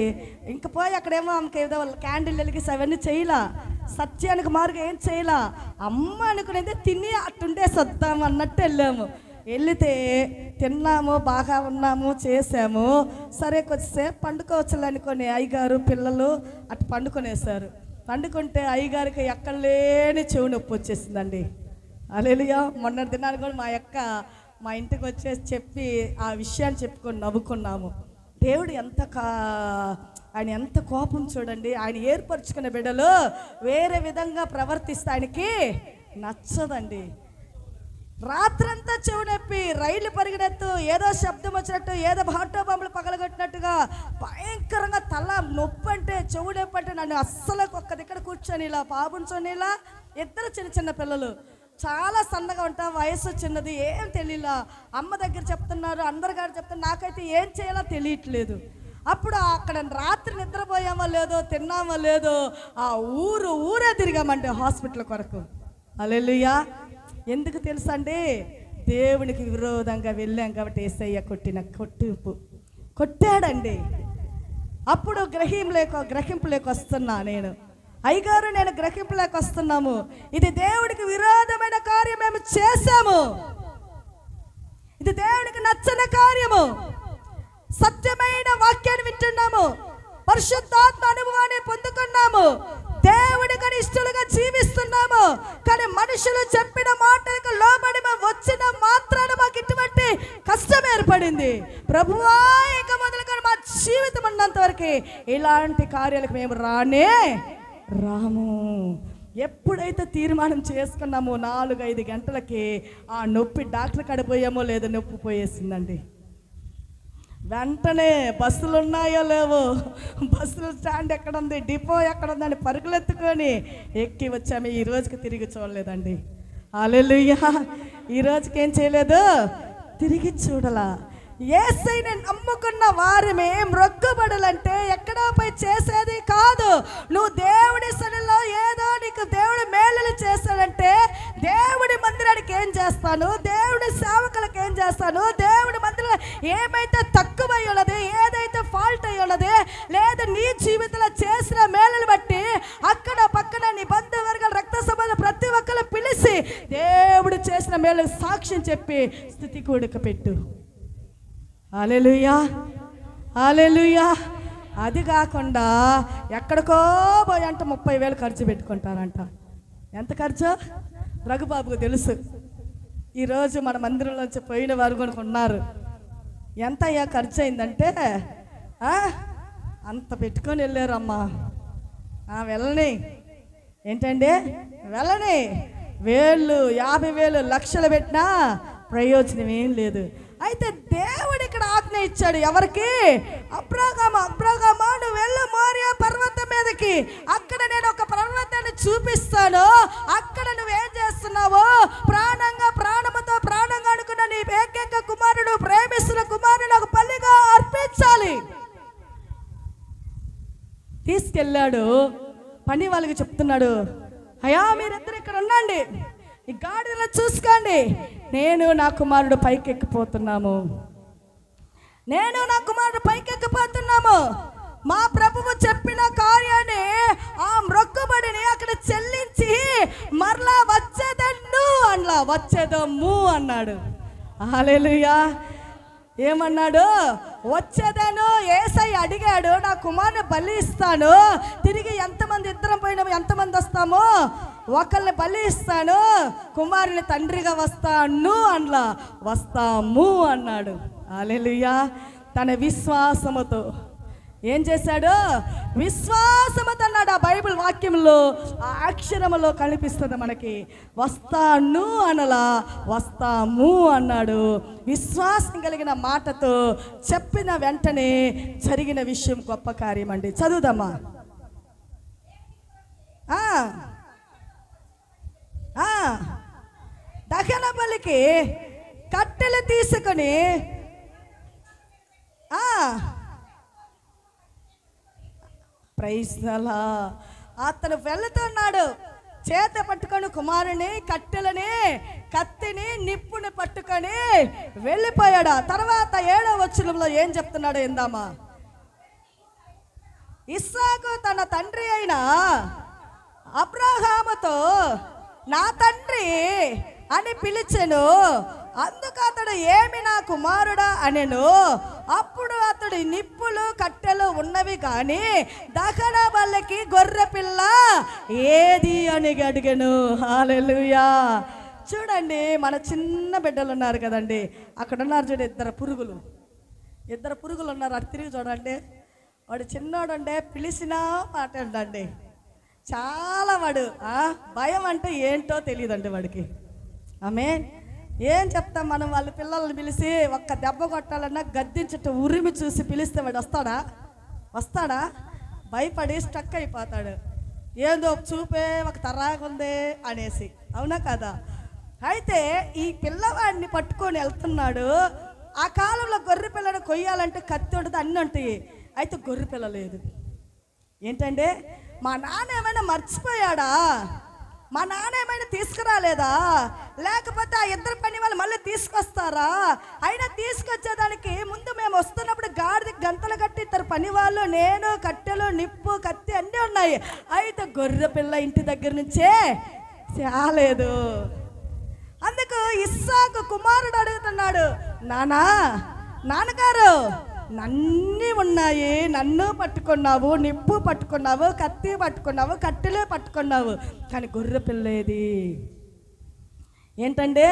ఇంక పోయి అక్కడేమో ఆమెకి ఏదో క్యాండిల్ వెలిగి అవన్నీ చేయలా, సత్యానికి మార్గం ఏం చేయలా. అమ్మ అనుకునేది తిని అట్టుండే సొద్దాం అన్నట్టు వెళ్ళాము. వెళితే తిన్నాము, బాగా ఉన్నాము, చేసాము. సరే కొద్దిసేపు పండుకోవచ్చులే అనుకొని అయ్యగారు పిల్లలు అటు పండుకొనేసారు. పండుకుంటే అయ్యగారికి ఎక్కడ లేని చెవు నొప్పి వచ్చేసిందండి. హల్లెలూయా. మొన్నటి దినాలు కూడా మా ఇంటికి వచ్చేసి చెప్పి ఆ విషయాన్ని చెప్పుకొని నవ్వుకున్నాము. దేవుడు ఆయన ఎంత కోపం చూడండి. ఆయన ఏర్పరచుకున్న బిడ్డలు వేరే విధంగా ప్రవర్తిస్తే ఆయనకి నచ్చదండి. రాత్రంతా చెవు నొప్పి, రైలు పరిగెత్తు, ఏదో శబ్దం వచ్చినట్టు, ఏదో ఆటో బాంబులు పగలగొట్టినట్టుగా భయంకరంగా తల నొప్పి అంటే, చెవు నొప్పి అంటే నన్ను అస్సలు ఒక్క దగ్గర కూర్చొని ఇలా బాబుంచొని ఇలా. ఇద్దరు చిన్న పిల్లలు, చాలా సన్నగా ఉంటా, వయసు చిన్నది, ఏం తెలియలా. అమ్మ దగ్గర చెప్తున్నారు, అందరి గారు చెప్తున్నారు, నాకైతే ఏం చేయాలో తెలియట్లేదు. అప్పుడు అక్కడ రాత్రి నిద్రపోయామో లేదో, తిన్నామో లేదో, ఆ ఊరే తిరిగామంటే హాస్పిటల్ కొరకు. హల్లెలూయా. ఎందుకు తెలుసా అండి? దేవునికి విరోధంగా వెళ్ళాం కాబట్టి యేసయ్య కొట్టాడండి. అప్పుడు గ్రహింపులోకి వస్తున్నా నేను, అయ్యగారు నేను గ్రహింపులోకి వస్తున్నాము. ఇది దేవుడికి విరోధమైన కార్యం మేము చేశాము, ఇది దేవుడికి నచ్చని కార్యము. సత్యమైన వాక్యాన్ని వింటున్నాము, పరిశుద్ధాత్మ అనుభవాన్ని పొందుకున్నాము, దేవుడికి ఇష్టలుగా జీవిస్తున్నాము. కానీ మనుషులు చెప్పిన మాటలకు లోబడి వచ్చిన మాత్రాన మాకు ఇటువంటి కష్టం ఏర్పడింది. ప్రభువా, ఇక మొదలుకొని మా జీవితం ఉన్నంత వరకు ఇలాంటి కార్యాలకు మేము రాము. ఎప్పుడైతే తీర్మానం చేసుకున్నామో 4-5 గంటలకి ఆ నొప్పి డాక్టర్ కాడ పోయామో లేదో నొప్పి పోయేసిందండి. వెంటనే బస్సులు ఉన్నాయో లేవో, బస్సుల స్టాండ్ ఎక్కడ ఉంది, డిపో ఎక్కడ ఉందని పరుగులెత్తుకొని ఎక్కి వచ్చాము. ఈ రోజుకి తిరిగి చూడలేదండి. హల్లెలూయా. ఈ రోజుకి ఏం చేయలేదు, తిరిగి చూడలా. యేసయ్యని నమ్ముకున్న వారిమే మ్రొక్కుబడులంటే ఎక్కడో పోయి చేసేది కాదు. నువ్వు దేవుడి సన్నిధిలో ఏదో నీకు దేవుడి మేలులు చేస్తాడంటే దేవుడి మందిరానికి ఏం చేస్తాను, దేవుడి సేవకులకు ఏం చేస్తాను, దేవుడి మందిరంలో ఏమైతే తక్కువై ఉన్నది, ఏదైతే ఫాల్ట్ అయి ఉన్నది, లేదా నీ జీవితంలో చేసిన మేలుని బట్టి అక్కడ పక్కన నీ బంధువర్గాలు రక్త సంబంధం ప్రతి ఒక్కరు పిలిచి దేవుడు చేసిన మేలు సాక్ష్యం చెప్పి స్తుతి కూడిక పెట్టు. హల్లెలూయా, హల్లెలూయా. అది కాకుండా ఎక్కడికో పోయి అంట 30,000 ఖర్చు పెట్టుకుంటారంట. ఎంత ఖర్చు రఘుబాబుకు తెలుసు. ఈరోజు మన మందిరంలోంచి పోయిన వారు కూడా ఉన్నారు. ఎంత అయ్యా ఖర్చు అయిందంటే అంత పెట్టుకొని వెళ్ళారమ్మా. వెళ్ళని ఏంటండి, వెళ్ళని 1000, 50,000, లక్షలు పెట్టినా ప్రయోజనం ఏం లేదు. అయితే దేవుడు ఇక్కడ ఆజ్ఞ ఇచ్చాడు. ఎవరికి? అబ్రహామా నువ్వు వెళ్ళు మోరియా పర్వతం మీదకి, అక్కడ నేను ఒక పర్వతాన్ని చూపిస్తాను, అక్కడ నువ్వేం చేస్తున్నావు, ప్రాణముతో ప్రాణంగా అనుకున్న నీ ఏకైక కుమారుడు, ప్రేమిస్తున్న కుమారుడు నాకు బలిగా అర్పించాలి. తీసుకెళ్ళాడు. పని వాళ్ళకి చెప్తున్నాడు, అయ్యా మీరిద్దరు ఇక్కడ ఉండండి, ఈ గాడిదను చూసుకోండి, నేను నా కుమారుడు పైకెక్కిపోతున్నాము, మా ప్రభువు చెప్పిన కార్యాన్ని, ఆ మొక్కుబడిని అక్కడ చెల్లించి మరలా వచ్చేదము అన్నాడు. హల్లెలూయా. ఏమన్నాడు? వచ్చేదాను. యేసయ్య అడిగాడు, నా కుమారుని బలి ఇస్తాను, తిరిగి ఎంతమంది ఇద్దరం పోయినాము, ఎంతమంది వస్తాము, ఒకళ్ళని బలి ఇస్తాను, కుమారుని తండ్రిగా వస్తాము అన్నాడు. హల్లెలూయా. తన విశ్వాసముతో ఏం చేశాడు? విశ్వాసముతో అన్నాడు. ఆ బైబిల్ వాక్యంలో ఆ అక్షరములో కనిపిస్తుంది మనకి. వస్తాను అనలా, వస్తాము అన్నాడు. విశ్వాసం కలిగిన మాటతో చెప్పిన వెంటనే జరిగిన విషయం గొప్ప కార్యం అండి. చదువుదామా? దహన బలికి కట్టెలు తీసుకొని ప్రైజ్ అలా అతను వెళుతున్నాడు. చేత పట్టుకొని కుమారుని, కట్టెలని, కత్తిని, నిప్పుని పట్టుకొని వెళ్ళిపోయాడు. తర్వాత 7వ వచనంలో ఏం చెప్తున్నాడో ఏందామా? ఇస్సాకు తన తండ్రి అయిన అబ్రహాముతో నా తండ్రి అని పిలిచెను. అందుకు అతడు ఏమి నా కుమారుడా అనెను. అప్పుడు అతడు నిప్పులు కట్టెలు ఉన్నవి కానీ దహన బలికి గొర్రె పిల్ల ఏది అని అడిగాను. హల్లెలూయా. చూడండి, మన చిన్న బిడ్డలు ఉన్నారు కదండి, అక్కడ ఉన్నారు చూడు, ఇద్దరు పురుగులు ఉన్నారు. అటు తిరిగి చూడండి. వాడు చిన్నోడండే, పిలిచినా మాట ఉండండి. చాలా వాడు భయం అంటే ఏంటో తెలియదండి వాడికి. ఆమేన్. ఏం చెప్తాం మనం? వాళ్ళ పిల్లల్ని పిలిచి ఒక్క దెబ్బ కొట్టాలన్నా గద్దించట ఉరిమి చూసి పిలిస్తే వాడు వస్తాడా? భయపడి స్టక్ అయిపోతాడు. ఏదో చూపే ఒక తరాగుంది అనేసి. అవునా కదా? అయితే ఈ పిల్లవాడిని పట్టుకొని వెళ్తున్నాడు. ఆ కాలంలో గొర్రె పిల్లని కొయ్యాలంటే కత్తి ఉంటుంది, అన్నీ ఉంటాయి. అయితే గొర్రె పిల్ల లేదు. ఏంటంటే మా నాన్న ఏమైనా మర్చిపోయాడా? మా నాన్న ఏమైనా తీసుకురాలేదా? లేకపోతే ఆ ఇద్దరు పని వాళ్ళు మళ్ళీ తీసుకొస్తారా? అయినా తీసుకొచ్చేదానికి ముందు మేము వస్తున్నప్పుడు గాడిదకి గంతలు కట్టి ఇద్దరు పని వాళ్ళు, నేను, కట్టెలు, నిప్పు, కత్తి అన్నీ ఉన్నాయి. అయితే గొర్రె పిల్ల ఇంటి దగ్గర నుంచే చాలేదు. అందుకు ఇస్సాకు కుమారుడు అడుగుతున్నాడు, నాన్నగారు నన్నీ ఉన్నాయి, నన్ను పట్టుకున్నావు, నిప్పు పట్టుకున్నావు, కత్తి పట్టుకున్నావు, కట్టెలే పట్టుకున్నావు, కానీ గొర్రె పిల్లేది ఏంటంటే?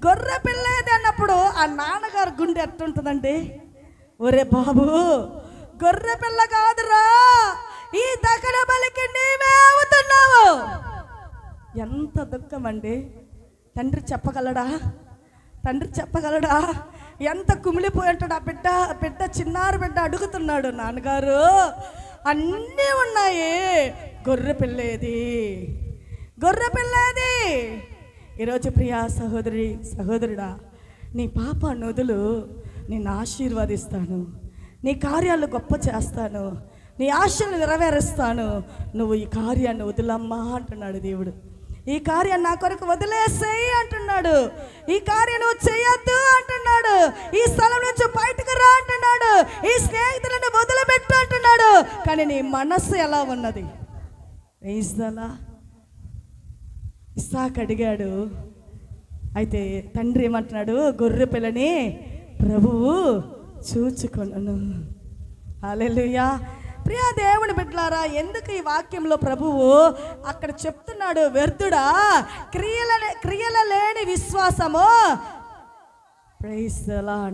గొర్రె పిల్లేది అన్నప్పుడు ఆ నాన్నగారు గుండె ఎట్టుంటుందండి? ఒరే బాబు, గొర్రె పిల్ల కాదురా, ఈ దహన బలికి నీవే అవుతున్నావు. ఎంత దుఃఖం అండి. తండ్రి చెప్పగలడా? తండ్రి చెప్పగలడా? ఎంత కుమిలిపోయి ఉంటాడు ఆ బిడ్డ. బిడ్డ చిన్నారి బిడ్డ అడుగుతున్నాడు, నాన్నగారు అన్నీ ఉన్నాయి, గొర్రె పిల్లేది, గొర్రె పిల్లేది. ఈరోజు ప్రియా సహోదరి సహోదరుడా, నీ పాప నదులు, నిన్ను ఆశీర్వదిస్తాను, నీ కార్యాలు గొప్ప చేస్తాను, నీ ఆశలు నెరవేరుస్తాను, నువ్వు ఈ కార్యాన్ని వదిలమ్మా అంటున్నాడు దేవుడు. ఈ కార్యాన్ని నా కొరకు వదిలేసేయి అంటున్నాడు. ఈ కార్యం నువ్వు చేయొద్దు అంటున్నాడు. ఈ స్థలం నుంచి బయటకు రా అంటున్నాడు. ఈ స్నేహితులను వదిలిపెట్టు అంటున్నాడు. కానీ నీ మనస్సు ఎలా ఉన్నది? ఇస్సాకు అడిగాడు. అయితే తండ్రి ఏమంటున్నాడు? గొర్రె పిల్లని ప్రభువు చూచుకొనును. హల్లెలూయా. ప్రియా దేవుని బిడ్డలారా, ఎందుకు ఈ వాక్యంలో ప్రభువు అక్కడ చెప్తున్నాడు, వ్యర్థుడా, క్రియల లేని విశ్వాసము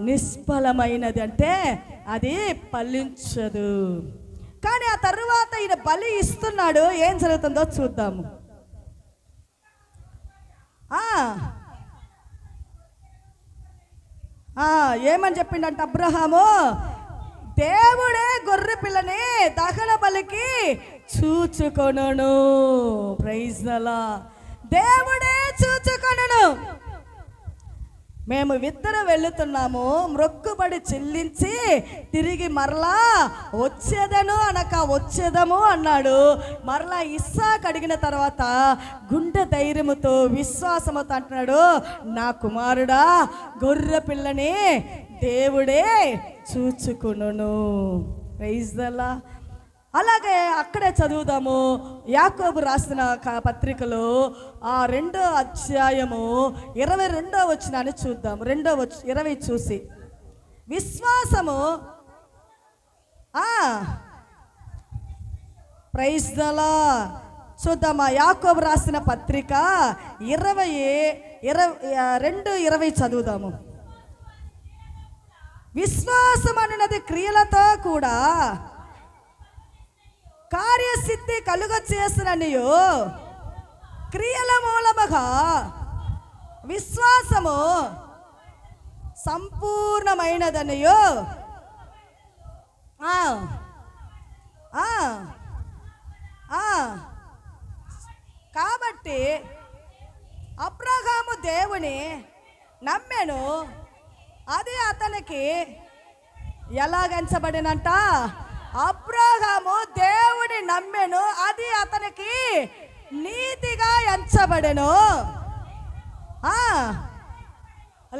నిష్ఫలమైనది, అంటే అది ఫలించదు. కానీ ఆ తరువాత ఈయన బలి ఇస్తున్నాడు. ఏం జరుగుతుందో చూద్దాము. ఏమని చెప్పిండంటే అబ్రహాము, దేవుడే గొర్రె పిల్లని దహన బలికి చూచుకొనును. Praise the lord. దేవుడే చూచుకొనును. మేము ఇద్దరు వెళుతున్నాము, మొక్కుబడి చెల్లించి తిరిగి మరలా వచ్చేదను అనక వచ్చేదము అన్నాడు. మరలా ఇస్సాకు అడిగిన తర్వాత గుండె ధైర్యముతో విశ్వాసముతో అంటున్నాడు, నా కుమారుడా, గొర్రె పిల్లని దేవుడే చూచుకొనును. Praise the lord. అలాగే అక్కడే చదువుదాము. యాకోబు రాసిన పత్రికలో 2వ అధ్యాయము 22వ వచనాన్ని చూద్దాం. 20 చూసి విశ్వాసము ప్రైజ్ ది లార్డ్ చూద్దామా. యాకోబు రాసిన పత్రిక 2:20 చదువుదాము. విశ్వాసం అన్నది క్రియలతో కూడా కార్యసిద్ధి కలుగ చేసిననియు, క్రియల మూలముగా విశ్వాసము సంపూర్ణమైనదనియు. కాబట్టి అబ్రహాము దేవుని నమ్మెను, అది అతనికి ఎలాగెంచబడినంట? అబ్రహాము దేవుని నమ్మెను, అది అతనికి నీతిగా ఎంచబడెను.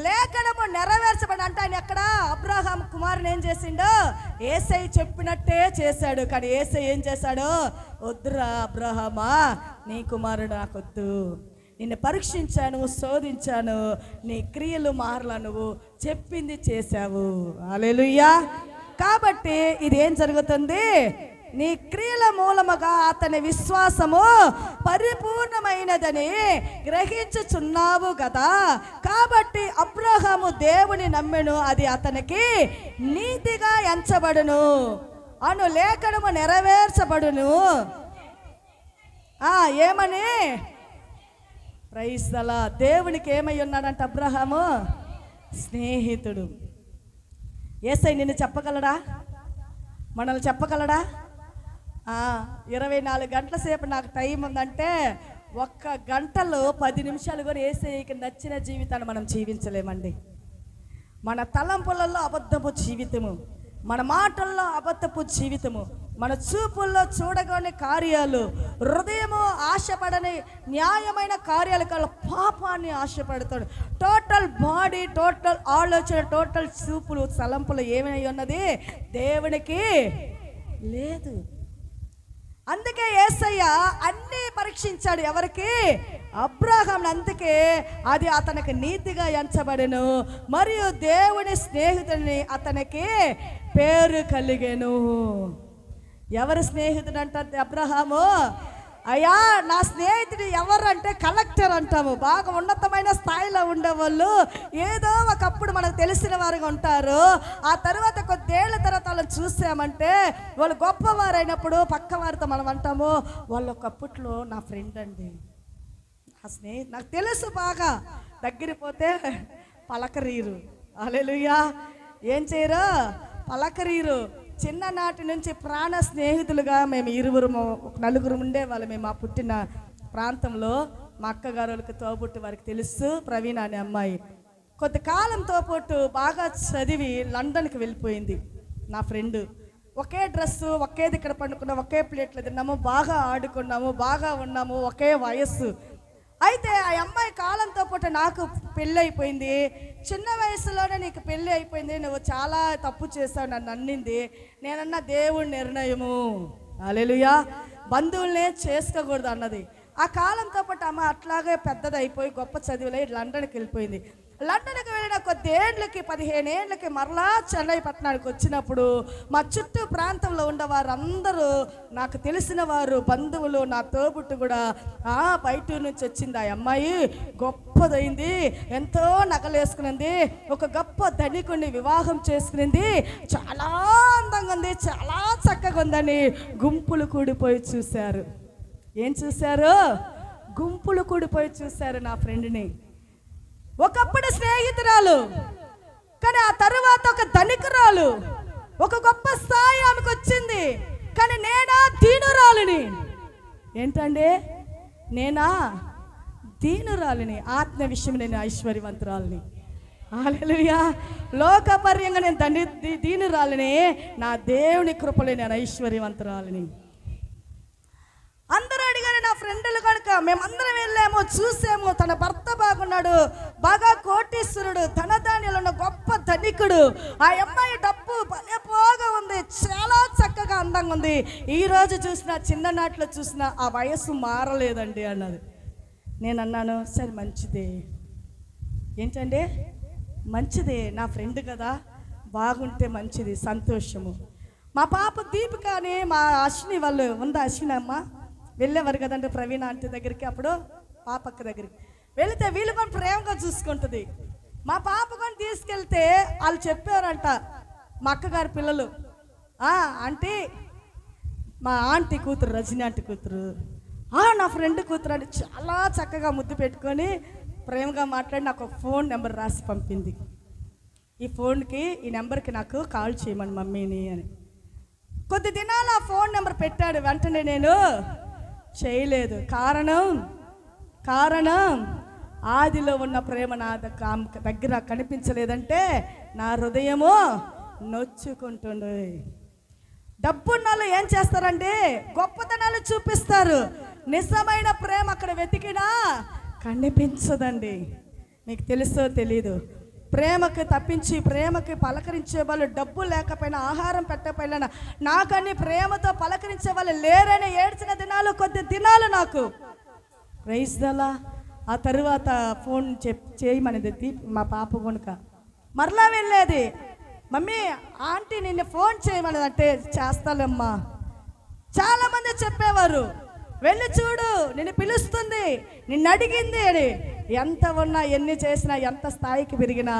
లేఖనము నెరవేర్చబడి అంటే ఆయన ఎక్కడ? అబ్రహాం కుమారుని ఏం చేసిండో యేసయ్య చెప్పినట్టే చేశాడు. కానీ యేసయ్య ఏం చేశాడు? వద్దురా అబ్రహామా, నీ కుమారుడు నాకొద్దు, నిన్ను పరీక్షించాను, శోధించాను, నీ క్రియలు మారలా, నువ్వు చెప్పింది చేశావు. హల్లెలూయా. కాబట్టి ఇది ఏం జరుగుతుంది? నీ క్రియల మూలముగా అతని విశ్వాసము పరిపూర్ణమైనదని గ్రహించుచున్నావు కదా. కాబట్టి అబ్రహాము దేవుని నమ్మెను, అది అతనికి నీతిగా ఎంచబడును అను లేఖనము నెరవేర్చబడును. ఏమని? Praise the lord. దేవునికి ఏమై ఉన్నాడంట అబ్రహాము? స్నేహితుడు. యేసయ్య నిన్ను చెప్పగలడా? మనల్ని చెప్పగలడా? 24 గంటల సేపు నాకు టైం ఉందంటే 1 గంటలో 10 నిమిషాలు కూడా యేసయ్యకి నచ్చిన జీవితాన్ని మనం జీవించలేమండి. మన తలంపులలో అబద్ధపు జీవితము, మన మాటల్లో అబద్ధపు జీవితము, మన చూపుల్లో చూడగానే కార్యాలు, హృదయము ఆశపడని న్యాయమైన కార్యాలు కల పాపాన్ని ఆశపడతాడు. టోటల్ బాడీ, టోటల్ ఆలోచన, టోటల్ చూపులు, తలంపులు ఏమై ఉన్నది? దేవునికి లేదు. అందుకే యేసయ్య అన్నీ పరీక్షించాడు. ఎవరికి? అబ్రహామును. అందుకే అది అతనికి నీతిగా ఎంచబడెను, మరియు దేవుని స్నేహితుడిని అతనికి పేరు కలిగెను. ఎవరి స్నేహితుడు అంటే అబ్రహాము? అయ్యా నా స్నేహితుడు ఎవరంటే కలెక్టర్ అంటాము, బాగా ఉన్నతమైన స్థాయిలో ఉండేవాళ్ళు, ఏదో ఒకప్పుడు మనకు తెలిసిన వారుగా ఉంటారు. ఆ తర్వాత కొద్దేళ్ల తర్వాత వాళ్ళని చూసామంటే వాళ్ళు గొప్పవారైనప్పుడు పక్క వారితో మనం అంటాము, వాళ్ళు ఒకప్పట్లో నా ఫ్రెండ్ అండి, నా స్నేహితుడు, నాకు తెలుసు బాగా, దగ్గర పోతే పలకరీరు. హల్లెలూయా. ఏం చేయరు? పలకరీరు. చిన్ననాటి నుంచి ప్రాణ స్నేహితులుగా మేము నలుగురు ఉండేవాళ్ళు. మేము మా పుట్టిన ప్రాంతంలో మా అక్కగారు వాళ్ళకి తోబుట్టు వారికి తెలుసు, ప్రవీణ అనే అమ్మాయి. కొంతకాలంతో పాటు బాగా చదివి లండన్కి వెళ్ళిపోయింది నా ఫ్రెండ్. ఒకే డ్రెస్సు, ఒకే దగ్గర పండుకున్నాము, ఒకే ప్లేట్లో తిన్నాము, బాగా ఆడుకున్నాము, బాగా ఉన్నాము, ఒకే వయస్సు. అయితే ఆ అమ్మాయి కాలంతో పాటు నాకు పెళ్ళి అయిపోయింది. చిన్న వయసులోనే నీకు పెళ్ళి అయిపోయింది, నువ్వు చాలా తప్పు చేసావు నన్ను అన్నింది. నేనన్నా దేవుడి నిర్ణయము, హల్లెలూయా, బంధువులనే చేసుకోకూడదు అన్నది. ఆ కాలంతో పాటు అమ్మ అట్లాగే పెద్దదైపోయి గొప్ప చదువులై లండన్కి వెళ్ళిపోయింది. లండన్కి వెళ్ళిన కొద్దేళ్ళకి 15 ఏళ్ళకి మరలా చెన్నై పట్టణానికి వచ్చినప్పుడు మా చుట్టూ ప్రాంతంలో ఉండవారందరూ నాకు తెలిసిన వారు, బంధువులు, నా తోబుట్టు కూడా, బయట నుంచి వచ్చింది ఆ అమ్మాయి, గొప్పదైంది, ఎంతో నగలేసుకునింది, ఒక గొప్ప ధనికుని వివాహం చేసుకునింది, చాలా అందంగా ఉంది, చాలా చక్కగా ఉందని గుంపులు కూడిపోయి చూశారు. ఏం చూశారు? గుంపులు కూడిపోయి చూశారు నా ఫ్రెండ్ని. ఒకప్పుడు స్నేహితురాలు, కానీ ఆ తరువాత ఒక ధనికురాలు, ఒక గొప్ప స్థాయి ఆమెకు వచ్చింది. కానీ నేనా దీనురాలిని. ఏంటండి? నేనా దీనురాలిని. ఆత్మ విషయం నేను ఐశ్వర్యవంతురాలిని. హల్లెలూయా. లోకపర్యంగా నేను దీనురాలిని, నా దేవుని కృపలో నేను ఐశ్వర్యవంతురాలిని. అందరూ అడిగారు నా ఫ్రెండ్లు కనుక, మేమందరం వెళ్ళాము, చూసాము. తన భర్త బాగున్నాడు, బాగా కోటీశ్వరుడు, ధనధాన్యాలు ఉన్న గొప్ప ధనికుడు. ఆ అమ్మాయి డబ్బు భలే పోగా ఉంది, చాలా చక్కగా అందంగా ఉంది. ఈరోజు చూసిన, చిన్ననాట్లో చూసిన ఆ వయస్సు మారలేదండి అన్నది. నేను అన్నాను, సరే మంచిదే. ఏంటండి? మంచిదే, నా ఫ్రెండ్ కదా, బాగుంటే మంచిది, సంతోషము. మా పాప దీపిక అని మా అశ్విని వాళ్ళు ఉందా, అశ్విని అమ్మ వెళ్ళేవారు కదండి ప్రవీణ ఆంటీ దగ్గరికి. అప్పుడు పాపక్క దగ్గరికి వెళితే వీళ్ళు కూడా ప్రేమగా చూసుకుంటుంది. మా పాప కూడా తీసుకెళ్తే వాళ్ళు చెప్పారంట, మా అక్కగారి పిల్లలు, ఆంటీ, మా ఆంటీ కూతురు, రజనీ ఆంటీ కూతురు, నా ఫ్రెండ్ కూతురు అని చాలా చక్కగా ముద్దు పెట్టుకొని ప్రేమగా మాట్లాడి నాకు ఒక ఫోన్ నెంబర్ రాసి పంపింది. ఈ నెంబర్కి నాకు కాల్ చేయమని మమ్మీని అని. కొద్ది దినాలు ఆ ఫోన్ నెంబర్ పెట్టాడు. వెంటనే నేను చేయలేదు. కారణం ఆదిలో ఉన్న ప్రేమ నా దగ్గర కనిపించలేదంటే నా హృదయము నొచ్చుకుంటుండే. డబ్బున్నాళ్ళు ఏం చేస్తారంటే గొప్పతనాలు చూపిస్తారు, నిజమైన ప్రేమ అక్కడ వెతికినా కనిపించదండి. మీకు తెలుసో తెలీదు, ప్రేమకి తప్పించి, ప్రేమకి పలకరించే వాళ్ళు డబ్బు లేకపోయినా, ఆహారం పెట్టకపోయినా, నాకని ప్రేమతో పలకరించే వాళ్ళు లేరని ఏడ్చిన దినాలు కొద్ది దినాలు నాకు. ప్రైజ్ దలా. ఆ తరువాత ఫోన్ చేయమనేది మా పాప కొనుక. మరలా వెళ్ళేది, మమ్మీ ఆంటీ నిన్ను ఫోన్ చేయమనేదంటే చేస్తాలేమ్మా. చాలామంది చెప్పేవారు, వెళ్ళి చూడు, నిన్ను పిలుస్తుంది, నిన్ను అడిగింది అని. ఎంత ఉన్నా, ఎన్ని చేసినా, ఎంత స్థాయికి పెరిగినా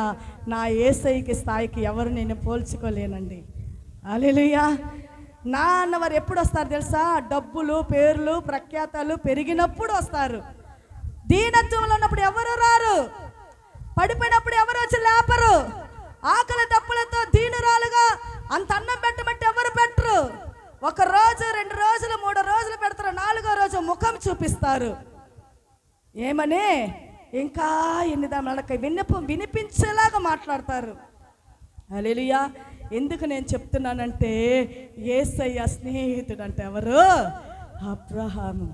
నా యేసయ్యకి స్థాయికి ఎవరు నేను పోల్చుకోలేనండి. హల్లెలూయా. నా అన్నవారు ఎప్పుడు వస్తారు తెలుసా? డబ్బులు, పేర్లు, ప్రఖ్యాతలు పెరిగినప్పుడు వస్తారు. దీనత్వంలో ఉన్నప్పుడు ఎవరు రారు, పడిపోయినప్పుడు ఎవరు వచ్చి లేపరు. ఆకలి డబ్బులతో దీనురాలుగా అంత అన్నం పెట్టమంటే ఎవరు పెట్టరు. 1 రోజు, 2 రోజులు, 3 రోజులు పెడతారు, 4వ రోజు ముఖం చూపిస్తారు. ఏమని? ఇంకా ఎన్నిదామలకి వినిపించేలాగా మాట్లాడతారు. హల్లెలూయా. ఎందుకు నేను చెప్తున్నానంటే, యేసయ్య స్నేహితుడు అంటే ఎవరు? అబ్రహాము.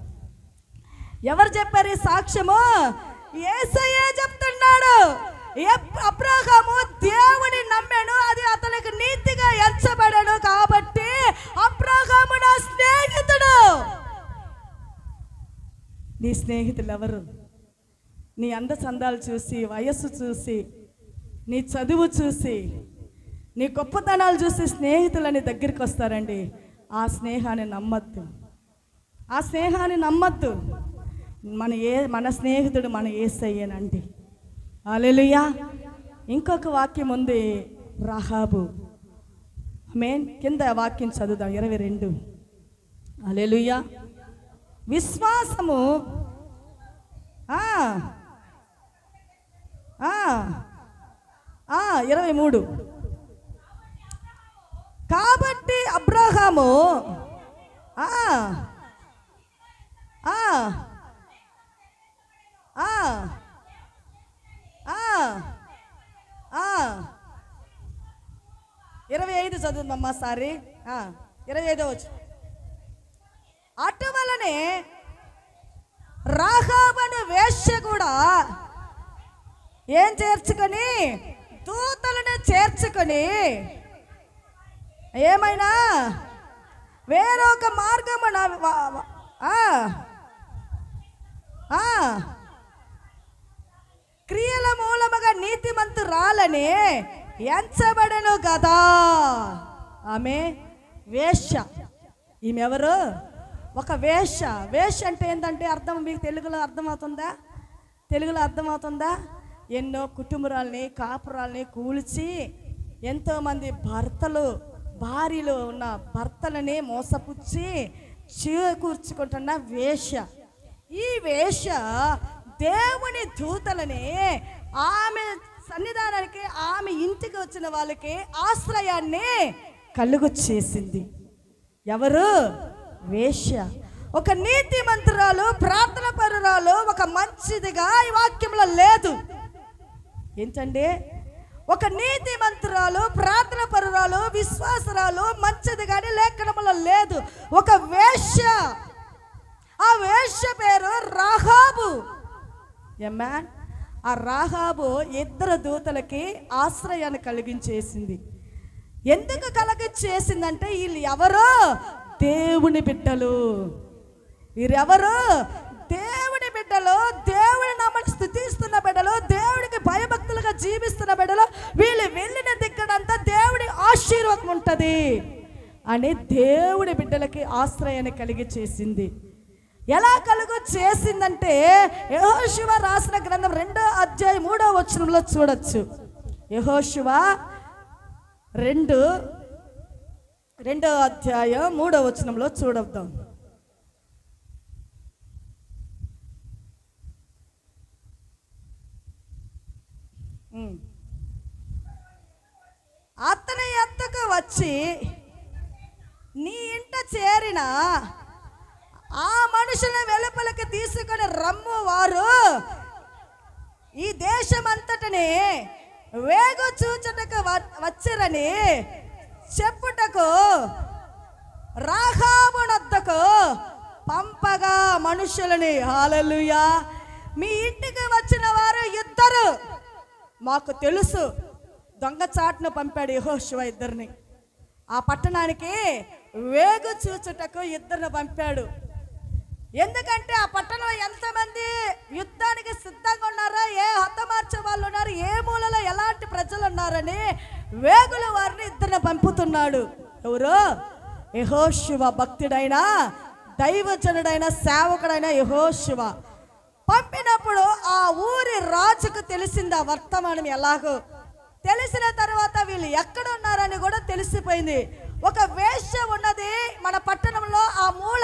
ఎవరు చెప్పారు ఈ సాక్ష్యము? యేసయ్యే చెప్తున్నాడు. అబ్రహాము దేవుని నమ్మాడు, అది అతనికి నీతిగా ఎంచబడాడు. కాబట్టి అబ్రహాము నా స్నేహితుడు. నీ స్నేహితులు ఎవరు? నీ అందచందాలు చూసి, వయస్సు చూసి, నీ చదువు చూసి, నీ గొప్పతనాలు చూసి స్నేహితులని దగ్గరికి వస్తారండి. ఆ స్నేహాన్ని నమ్మద్దు. ఆ స్నేహాన్ని నమ్మద్దు. మన స్నేహితుడు మన యేసయ్యేనండి. హల్లెలూయా. ఇంకొక వాక్యం ఉంది, రాహాబు. కింద వాక్యం చదువుదాం, 22. హల్లెలూయా. విశ్వాసము 23. కాబట్టి అబ్రహాము ఇరవై 25 చదువుందమ్మా సారీ. 25 వచ్చు. అటువలనే రాహాబను వేశ్య కూడా ఏం చేర్చుకొని, దూతలను చేర్చుకొని ఏమైనా వేరొక మార్గమున క్రియల మూలముగా నీతిమంతురాలని ఎంచబడను కదా. ఆమె వేశ్య. ఈమె ఎవరు? ఒక వేశ్య. వేశ్య అంటే ఏంటంటే అర్థం మీకు తెలుగులో అర్థమవుతుందా? ఎన్నో కుటుంబాలని, కాపురాలని కూల్చి ఎంతోమంది భార్యలు ఉన్న భర్తలని మోసపుచ్చి చేకూర్చుకుంటున్న వేశ్య. ఈ వేశ్య దేవుని దూతలని ఆమె సన్నిధానానికి, ఆమె ఇంటికి వచ్చిన వాళ్ళకి ఆశ్రయాన్ని కలుగు చేసింది. ఎవరు? వేశ్య. ఒక నీతి మంత్రాలు, ప్రార్థన పరురాలు, ఒక మంచిదిగా ఈ వాక్యంలో లేదు. ఏంటండి? ఒక నీతి మంత్రాలు, ప్రార్థన పరురాలు, విశ్వాసరాలు మంచిది కానీ లేఖనంలో లేదు. ఒక వేశ్య. ఆ వేశ్య పేరు రాహాబు. ఏమాన్? ఆ రాహాబు 2 దూతలకి ఆశ్రయాన్ని కలిగించేసింది. ఎందుకు కలిగించేసిందంటే వీళ్ళు ఎవరు? దేవుని బిడ్డలు. వీరెవరు? దేవుని బిడ్డలు, దేవుని నామమును స్తుతిస్తున్న బిడ్డలు, దేవుడికి భయభక్తులుగా జీవిస్తున్న బిడ్డలు. వీళ్ళు వెళ్ళిన దిక్కడంతా దేవుడి ఆశీర్వాదం ఉంటుంది అని దేవుడి బిడ్డలకి ఆశ్రయాన్ని కలిగి చేసింది. ఎలా కలుగు చేసిందంటే యెహోషువ రాసిన గ్రంథం 2వ అధ్యాయం 3వ వచనంలో చూడొచ్చు. యెహోషువ 2వ అధ్యాయం 3వ వచనంలో చూడొద్దాం. అతని ఎద్దకు వచ్చి నీ ఇంట చేరిన ఆ మనుషుల వెలుపలికి తీసుకొని రమ్ము, వారు ఈ దేశమంతటిని వేగు చూచుటకు వచ్చిరని చెప్పుటకు రాహాబునొద్దకు పంపగా మనుషులని. హల్లెలూయా. మీ ఇంటికి వచ్చిన వారు 2 మాకు తెలుసు. దొంగచాటును పంపాడు యెహోషువ 2ని. ఆ పట్టణానికి వేగు చూచుటకు 2 పంపాడు. ఎందుకంటే ఆ పట్టణంలో ఎంతమంది యుద్ధానికి సిద్ధంగా ఉన్నారో, ఏ హతమార్చే వాళ్ళు ఉన్నారు, ఏ మూలలో ఎలాంటి ప్రజలు ఉన్నారని వేగుల వారిని 2 పంపుతున్నాడు. ఎవరు? యెహోషువ. భక్తుడైన, దైవజనుడైన, సేవకుడైన యెహోషువ పంపినప్పుడు ఆ ఊరి రాజుకు తెలిసింది ఆ వర్తమానం. ఎలాగో తెలిసిన తర్వాత వీళ్ళు ఎక్కడ ఉన్నారని కూడా తెలిసిపోయింది. ఒక వేశ్య ఉన్నది మన పట్టణంలో, ఆ మూల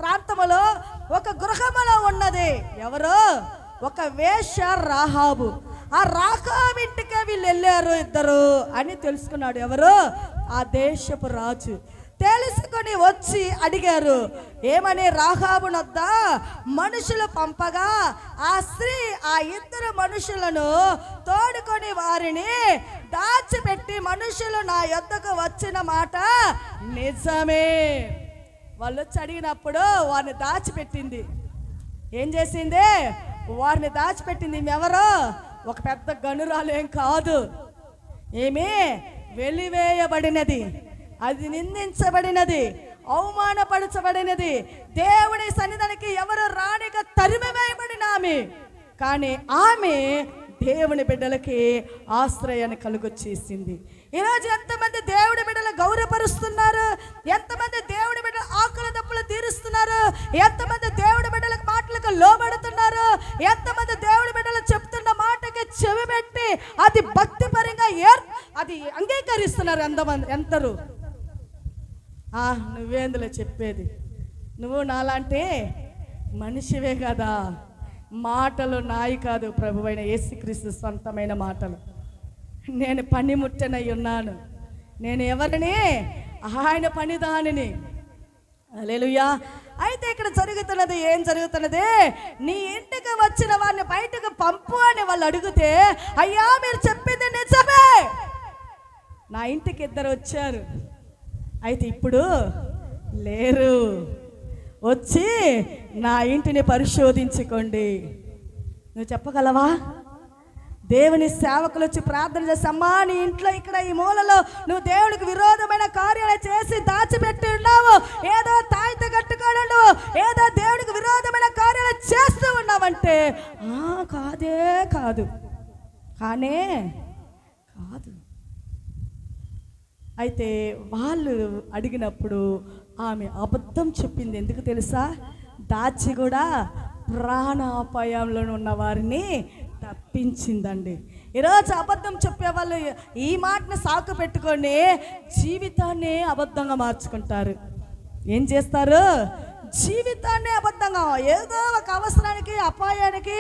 ప్రాంతంలో ఒక గృహములో ఉన్నది. ఎవరు? ఒక వేశ్య రాహాబు. ఆ రాహాబు ఇంటికే వీళ్ళు వెళ్ళారు 2 అని తెలుసుకున్నాడు. ఎవరు? ఆ దేశపు రాజు. తెలుసుకొని వచ్చి అడిగారు ఏమని? రాహాబునొద్ద మనుషులు పంపగా ఆ స్త్రీ ఆ 2 మనుషులను తోడుకొని వారిని దాచిపెట్టి, మనుషులు నా యొద్దకు వచ్చిన మాట నిజమే. వాళ్ళు వచ్చి అడిగినప్పుడు వారిని దాచిపెట్టింది. ఏం చేసింది? వారిని దాచిపెట్టింది. ఎవరో ఒక పెద్ద గనురాలు ఏం కాదు. ఏమి? వెలివేయబడినది, అది నిందించబడినది, అవమానపరచబడినది, దేవుని సన్నిధానికి ఎవరు రానిగా తరిమివేయబడిన ఆమె. కానీ ఆమె దేవుని బిడ్డలకి ఆశ్రయాన్ని కలుగొచ్చేసింది. ఈరోజు ఎంతమంది దేవుడి బిడ్డలు గౌరవపరుస్తున్నారు? ఎంతమంది దేవుడి బిడ్డలు ఆకలి దప్పులు తీరుస్తున్నారు? ఎంతమంది దేవుడి బిడ్డలకు మాటలకు లోబడుతున్నారు? ఎంతమంది దేవుడి బిడ్డలు చెప్తున్న మాటకి చెవి పెట్టి అది భక్తిపరంగా అది అంగీకరిస్తున్నారు? ఎంతరు? నువ్వేందులో చెప్పేది? నువ్వు నాలాంటి మనిషివే కదా. మాటలు నాయి కాదు, ప్రభువైన యేసుక్రీస్తు సొంతమైన మాటలు. నేను పనిముట్టనై ఉన్నాను. నేను ఎవరిని? ఆయన పనిదానిని. హల్లెలూయా. అయితే ఇక్కడ జరుగుతున్నది ఏం జరుగుతున్నది? నీ ఇంటికి వచ్చిన వారిని బయటకు పంపు అని వాళ్ళు అడిగితే, అయ్యా మీరు చెప్పింది నిజమే, నా ఇంటికి 2 వచ్చారు, అయితే ఇప్పుడు లేరు, వచ్చి నా ఇంటిని పరిశోధించుకోండి. నువ్వు చెప్పగలవా? దేవుని సేవకులు వచ్చి ప్రార్థన చేసి, అమ్మా నీ ఇంట్లో ఇక్కడ ఈ మూలలో నువ్వు దేవునికి విరోధమైన కార్యాలు చేసి దాచిపెట్టి ఉన్నావు, ఏదో తాయిత కట్టుకోవడం, ఏదో దేవునికి విరోధమైన కార్యాలు చేస్తూ ఉన్నావంటే, కాదే కాదు, కానే కాదు. అయితే వాళ్ళు అడిగినప్పుడు ఆమె అబద్ధం చెప్పింది. ఎందుకు తెలుసా? దాచి కూడా ప్రాణాపాయంలో ఉన్న వారిని తప్పించిందండి. ఈరోజు అబద్ధం చెప్పేవాళ్ళు ఈ మాటను సాకు పెట్టుకొని జీవితాన్ని అబద్ధంగా మార్చుకుంటారు. ఏం చేస్తారు? జీవితాన్ని అబద్ధంగా, ఏదో ఒక అవసరానికి, అపాయానికి,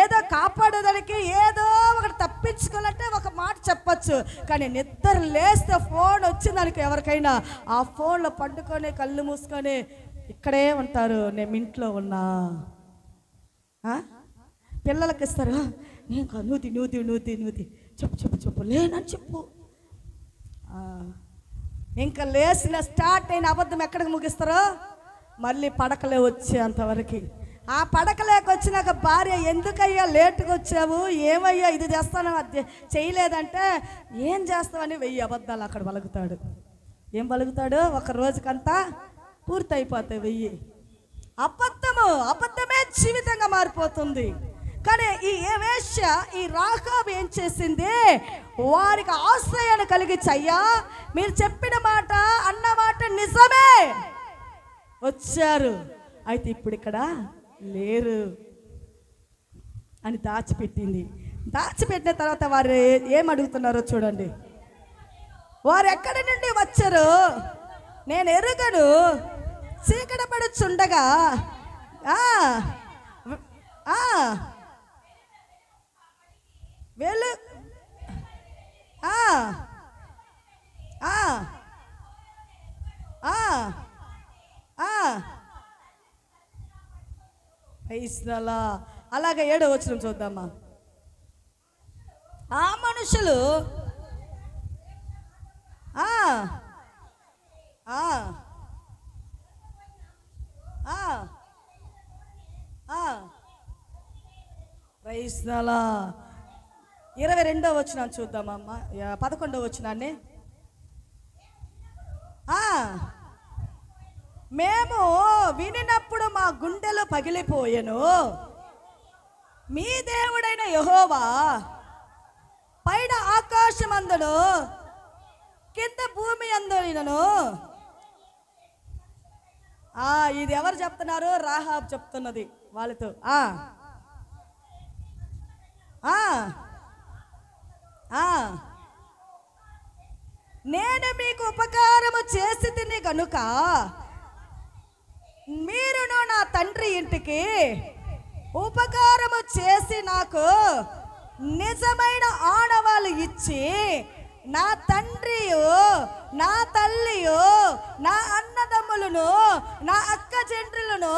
ఏదో కాపాడేదానికి, ఏదో ఒకటి తప్పించుకోవాలంటే ఒక మాట చెప్పచ్చు. కానీ నిద్ర లేస్తే ఫోన్ వచ్చిందానికి ఎవరికైనా ఆ ఫోన్లో పండుకొని కళ్ళు మూసుకొని ఇక్కడే ఉంటారు. నేను ఇంట్లో ఉన్నా. పిల్లలకి ఇస్తారు, నేను నూతి చెప్పు లేనని చెప్పు. ఇంకా లేచిన స్టార్ట్ అయిన అబద్ధం ఎక్కడికి ముగిస్తారో? మళ్ళీ పడకలే వచ్చేంతవరకు. ఆ పడకలేక వచ్చినాక భార్య, ఎందుకయ్యా లేటుగా వచ్చావు, ఏమయ్యా ఇది చేస్తాను అది చేయలేదంటే, ఏం చేస్తావని 1000 అబద్ధాలు అక్కడ పలుకుతాడు. ఏం పలుకుతాడు? ఒక రోజుకంతా పూర్తయిపోతాయి 1000 అబద్ధమే జీవితంగా మారిపోతుంది. కానీ ఈ వేశ్య, ఈ రాహాబు ఏం చేసింది? వారికి ఆశ్రయాన్ని కలిగించి, అయ్యా మీరు చెప్పిన మాట, అన్న మాట నిజమే, వచ్చారు, అయితే ఇప్పుడు ఇక్కడ లేరు అని దాచిపెట్టింది. దాచిపెట్టిన తర్వాత వారు ఏం అడుగుతున్నారో చూడండి. వారు ఎక్కడి నుండి వచ్చారు నేను ఎరుగను, చీకటి పడుచుండగా వెళ్ళు అలాగే 7వ వచనం చూద్దామా. ఆ మనుషులు ప్రైజ్ ది లార్డ్. 22వ వచనం చూద్దామమ్మా. 11వ వచనాన్ని. మేము వినినప్పుడు మా గుండెలు పగిలిపోయెను, మీ దేవుడైన యెహోవా పైన ఆకాశమందును కింద భూమి అందును. ఇది ఎవరు చెప్తున్నారు? రాహాబ్ చెప్తున్నది వాళ్ళతో. నేను మీకు ఉపకారము చేసి తిని కనుక మీరును నా తండ్రి ఇంటికి ఉపకారము చేసి నాకు నిజమైన ఆడవాళ్ళు ఇచ్చి, నా తండ్రియు, నా తల్లియు, నా అన్నదమ్ములను, నా అక్క చెండ్రులను,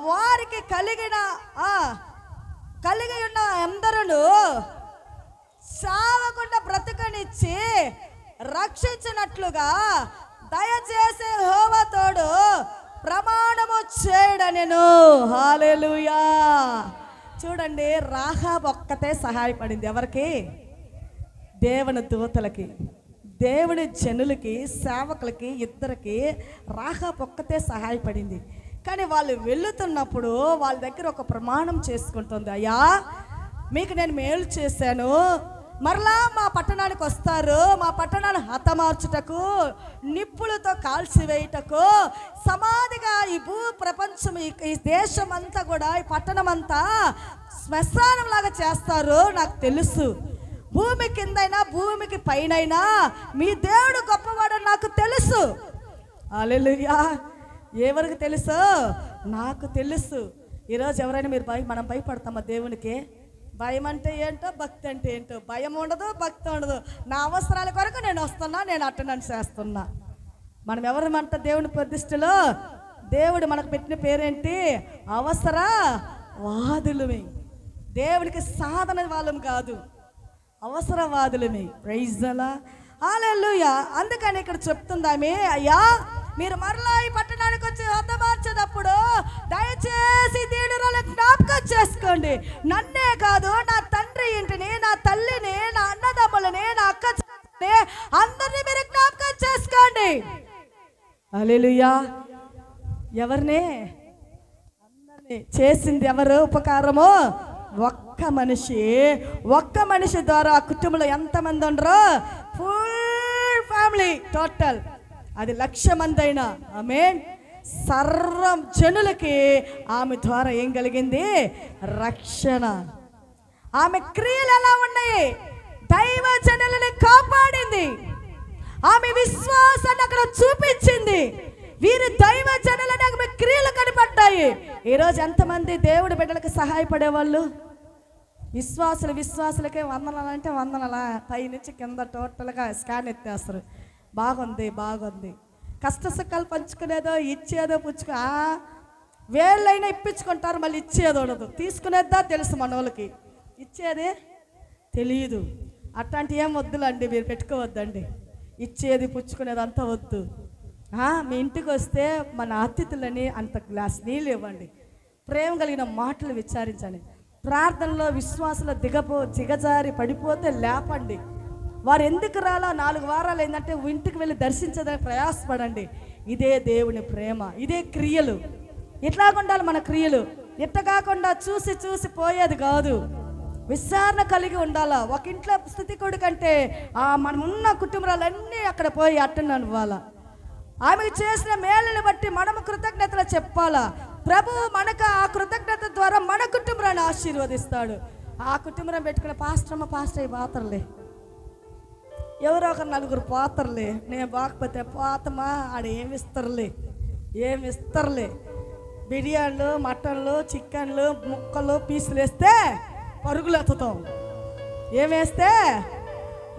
వారికి కలిగి ఉన్న అందరూ సావకుండా బ్రతుకనిచ్చి రక్షించినట్లుగా దయచేసి యెహోవా తోడు ప్రమాణము చేయడనెను. హల్లెలూయా. చూడండి, రాహాబ్ ఒక్కతే సహాయపడింది. ఎవరికి? దేవుని దూతలకి, దేవుని జనులకి, సేవకులకి, ఇద్దరికి రాహాబ్ ఒక్కతే సహాయపడింది. కానీ వాళ్ళు వెళుతున్నప్పుడు వాళ్ళ దగ్గర ఒక ప్రమాణం చేసుకుంటుంది. అయ్యా మీకు నేను మేలు చేశాను, మరలా మా పట్టణానికి వస్తారు, మా పట్టణాన్ని హతమార్చుటకు, నిప్పులతో కాల్చివేయుటకు, సమాధిగా ఈ భూ ప్రపంచం, ఈ దేశం అంతా కూడా, ఈ పట్టణం అంతా శ్మశానం లాగా చేస్తారు. నాకు తెలుసు. భూమి కిందైనా భూమికి పైనైనా మీ దేవుడు గొప్పవాడని నాకు తెలుసు. హల్లెలూయా. ఎవరికి తెలుసు? నాకు తెలుసు. ఈరోజు ఎవరైనా మీరు మనం భయపడతామా దేవునికి? భయం అంటే ఏంటో, భక్తి అంటే ఏంటో. భయం ఉండదు, భక్తి ఉండదు. నా అవసరాల కొరకు నేను వస్తున్నా, నేను అటెండెన్స్ చేస్తున్నా. మనం ఎవరమంట దేవుని ప్రతిష్టలో? దేవుడు మనకు పెట్టిన పేరేంటి? అవసరవాదులమే. దేవునికి సాధన వాళ్ళం కాదు, అవసరవాదులమే. Praise the lord. హల్లెలూయా. అందుకని ఇక్కడ చెప్తుందామే, అయ్యా మీరు మరలా ఈ పట్టణానికి వచ్చి హతమార్చేటప్పుడు దయచేసి దీనులను జ్ఞాపకం చేసుకోండి. నన్నే కాదు, నా తండ్రి ఇంటిని, నా తల్లిని, నా అన్నదమ్ములని, నా అక్క చెల్లెల్ని అందరినీ మీరు జ్ఞాపకం చేసుకోండి. హల్లెలూయా. ఎవరిని? అందరినీ. చేసింది ఎవరు ఉపకారము? ఒక్క మనిషి ద్వారా ఆ కుటుంబంలో ఎంతమంది ఉండరు? Full family total. అది 1,00,000 మంది అయినా, ఆమేన్, సర్వ జనులకి ఆమె ద్వారా ఏం కలిగింది? రక్షణ. ఆమె క్రియలు ఎలా ఉన్నాయి? దైవ జనులని కాపాడింది. ఆమె విశ్వాసాన్ని అక్కడ చూపించింది. వీరు దైవ జనులని ఆమె క్రియలు కనపడ్డాయి. ఈరోజు ఎంతమంది దేవుడి బిడ్డలకు సహాయపడేవాళ్ళు? విశ్వాసులకే వందనాలంటే వందనాలా, పై నుంచి కింద టోటల్గా స్కాన్ ఎత్తేస్తారు. బాగుంది. కష్ట సుఖాలు పంచుకునేదో, ఇచ్చేదో పుచ్చుకో, వేళ్ళైనా ఇప్పించుకుంటారు, మళ్ళీ ఇచ్చేది ఉండదు. తీసుకునేద్దా తెలుసు మన వాళ్ళకి, ఇచ్చేది తెలియదు. అట్లాంటి ఏం వద్దులండి, మీరు పెట్టుకోవద్దండి. ఇచ్చేది పుచ్చుకునేది అంతా వద్దు. మీ ఇంటికి వస్తే మన అతిథులని అంత గ్లాస్ నీళ్ళు ఇవ్వండి. ప్రేమ కలిగిన మాటలు విచారించండి. ప్రార్థనలో విశ్వాసంలో దిగజారి పడిపోతే లేపండి. వారు ఎందుకు రాలా 4 వారాలు ఏంటంటే ఇంటికి వెళ్ళి దర్శించడానికి ప్రయాసపడండి. ఇదే దేవుని ప్రేమ, ఇదే క్రియలు. ఇట్లాగుండాలి మన క్రియలు. ఇట్ట కాకుండా చూసి పోయేది కాదు. విచారణ కలిగి ఉండాలా. ఒక ఇంట్లో స్థితి కొడుకంటే మనం ఉన్న కుటుంబాలన్నీ అక్కడ పోయి అట్టన్నాను ఇవ్వాలా. ఆమెకు చేసిన మేలుని బట్టి మనము కృతజ్ఞతలు చెప్పాలా. ప్రభువు మనకు ఆ కృతజ్ఞత ద్వారా మన కుటుంబాన్ని ఆశీర్వదిస్తాడు. ఆ కుటుంబం పెట్టుకునే పాస్టర్ పాత్రలే, ఎవరో ఒక 4 పాత్రలే. నేను బాగపోతే పోతమా ఆడ ఏమి ఇస్తరులే. బిర్యానీలు, మటన్లు, చికెన్లు, ముక్కలు, పీసులు వేస్తే పరుగులు ఎత్తుతాం. ఏమేస్తే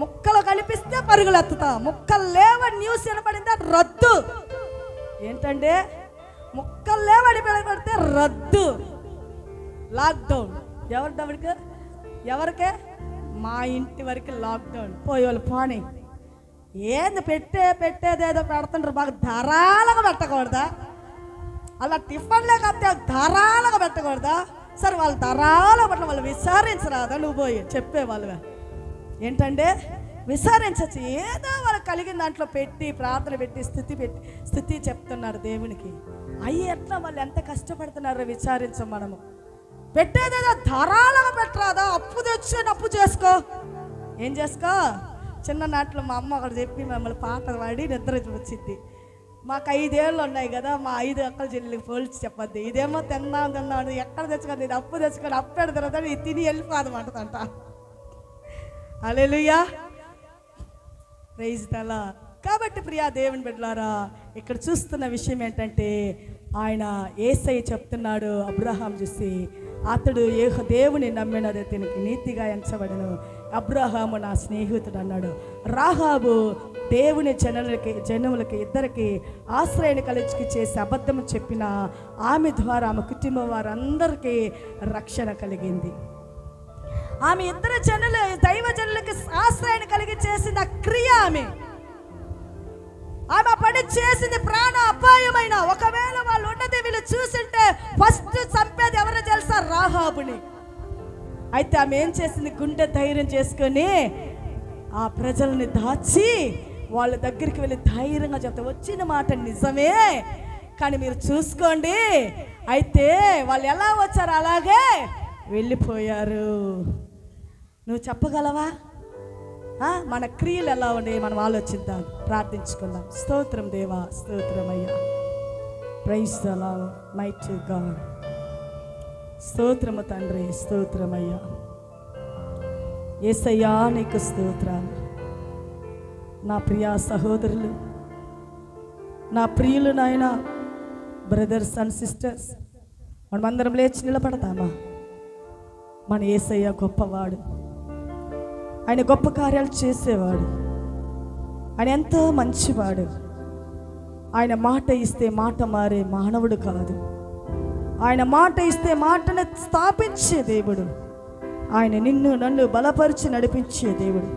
ముక్కలు కనిపిస్తే పరుగులు ఎత్తుతాం. ముక్కలు లేవని న్యూస్ వినపడిందా రద్దు. ఏంటంటే ముక్కలు లేవని పడితే రద్దు, లాక్డౌన్. ఎవరికే? మా ఇంటి వరకు లాక్డౌన్. పోయేవాళ్ళు పోనీ. ఏంది పెట్టేదేదో పెడుతుంటారు. బాగా ధారాళంగా పెట్టకూడదా? అలా టిఫిన్లే కాకపోతే ధారాళంగా పెట్టకూడదా? సరే వాళ్ళు ధారాళంగా పెట్టిన వాళ్ళు విచారించరాదా? నువ్వు పోయి చెప్పేవాళ్ళుగా. ఏంటంటే విచారించచ్చు. ఏదో వాళ్ళకి కలిగిన దాంట్లో పెట్టి ప్రార్థన పెట్టి స్థితి చెప్తున్నారు దేవునికి. అయ్యి ఎట్లా వాళ్ళు ఎంత కష్టపడుతున్నారో విచారించం. మనము పెట్టేదేదో ధారాళంగా పెట్టరాదా? అప్పు తెచ్చుకొని అప్పు చేసుకో. ఏం చేసుకో? చిన్ననాట్లో మా అమ్మ అక్కడ చెప్పి మమ్మల్ని పాట పాడి నిద్ర వచ్చింది. మాకు 5 ఏళ్ళు ఉన్నాయి కదా, మా 5 అక్కల చెల్లికి పోల్చి చెప్పద్ది. ఇదేమో తిన్నాను ఎక్కడ తెచ్చుకోండి, ఇది అప్పు తెచ్చుకొని అప్పు పెడతారు, ఇది తిని వెళ్ళిపోదమంటదంట. హల్లెలూయా. Praise the lord. కాబట్టి ప్రియా దేవుని బిడ్డలారా, ఇక్కడ చూస్తున్న విషయం ఏంటంటే ఆయన యేసయ్య చెప్తున్నాడు అబ్రహాం చూసి, అతడు దేవుని నమ్మినది అతనికి నీతిగా ఎంచబడను. అబ్రహాము నా స్నేహితుడు అన్నాడు. రాహాబు దేవుని జనములకి ఇద్దరికి ఆశ్రయాన్ని కలిగి చేసి అబద్ధం చెప్పిన ఆమె ద్వారా ఆమె కుటుంబం వారందరికీ రక్షణ కలిగింది. ఆమె ఇద్దరు దైవ జనులకి ఆశ్రయాన్ని కలిగి చేసిన క్రియ ఆమె పని చేసింది ప్రాణ అపాయమైన. ఒకవేళ వాళ్ళు ఉన్నది వీళ్ళు చూసింటే ఫస్ట్ చంపేది ఎవరో తెలుసా? రాహాబుని. అయితే ఆమె ఏం చేసింది? గుండె ధైర్యం చేసుకొని ఆ ప్రజల్ని దాచి వాళ్ళ దగ్గరికి వెళ్ళి ధైర్యంగా చెప్తా, వచ్చిన మాట నిజమే కానీ మీరు చూసుకోండి. అయితే వాళ్ళు ఎలా వచ్చారు అలాగే వెళ్ళిపోయారు. నువ్వు చెప్పగలవా? మన క్రియలు ఎలా ఉండే మనం ఆలోచిద్దాం, ప్రార్థించుకుందాం. స్తోత్రం దేవా, స్తోత్రం అయ్యా. Praise the lord mighty God. స్తోత్రము తండ్రి, స్తోత్రమయ్యా. యేసయ్యా నీకు స్తోత్రాలు. నా ప్రియా సహోదరులు, నా ప్రియులు, నాయన బ్రదర్స్ అండ్ సిస్టర్స్, మనమందరం లేచి నిలబడతామా? మన యేసయ్య గొప్పవాడు, ఆయన గొప్ప కార్యాలు చేసేవాడు, ఆయన ఎంతో మంచివాడు. ఆయన మాట ఇస్తే మాట మారే మానవుడు కాదు. ఆయన మాట ఇస్తే మాటను స్థాపించే దేవుడు. ఆయన నిన్ను నన్ను బలపరిచి నడిపించే దేవుడు.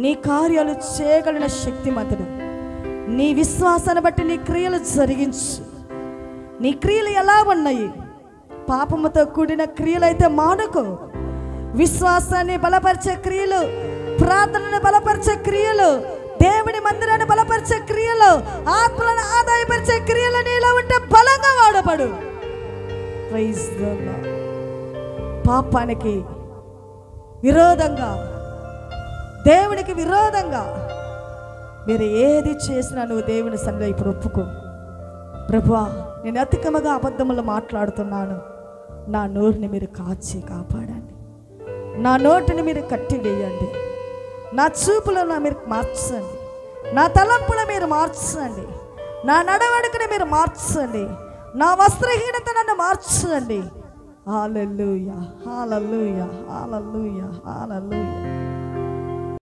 నీ కార్యాలు చేయగలిగిన శక్తిమంతుడు. నీ విశ్వాసాన్ని బట్టి నీ క్రియలు జరిగించు. నీ క్రియలు ఎలా ఉన్నాయి? పాపముతో కూడిన క్రియలు అయితే మానుకో. విశ్వాసాన్ని బలపరిచే క్రియలు, ప్రార్థనను బలపరిచే క్రియలు, దేవుని మందిరాన్ని బలపరిచే క్రియలు, ఆత్మలను ఆదాయపరిచే క్రియలు నీలో ఉంటే బలంగా వాడబడు. Praise the lord. పాపానికి విరోధంగా, దేవునికి విరోధంగా మీరు ఏది చేసినా నువ్వు దేవుని సన్నిధిలో ఇప్పుడు ఒప్పుకో. ప్రభువా, నేను అధికముగా అబద్ధములు మాట్లాడుతున్నాను, నా నోరుని మీరు కాచి కాపాడండి. నా నోటిని మీరు కట్టివేయండి. నా చూపులను మీరు మార్చండి. నా తలంపులను మీరు మార్చండి. నా నడవడికని మీరు మార్చండి. నా వస్త్రహీనత నన్ను మార్చండి. హల్లెలూయా, హల్లెలూయా, హల్లెలూయా, హల్లెలూయా.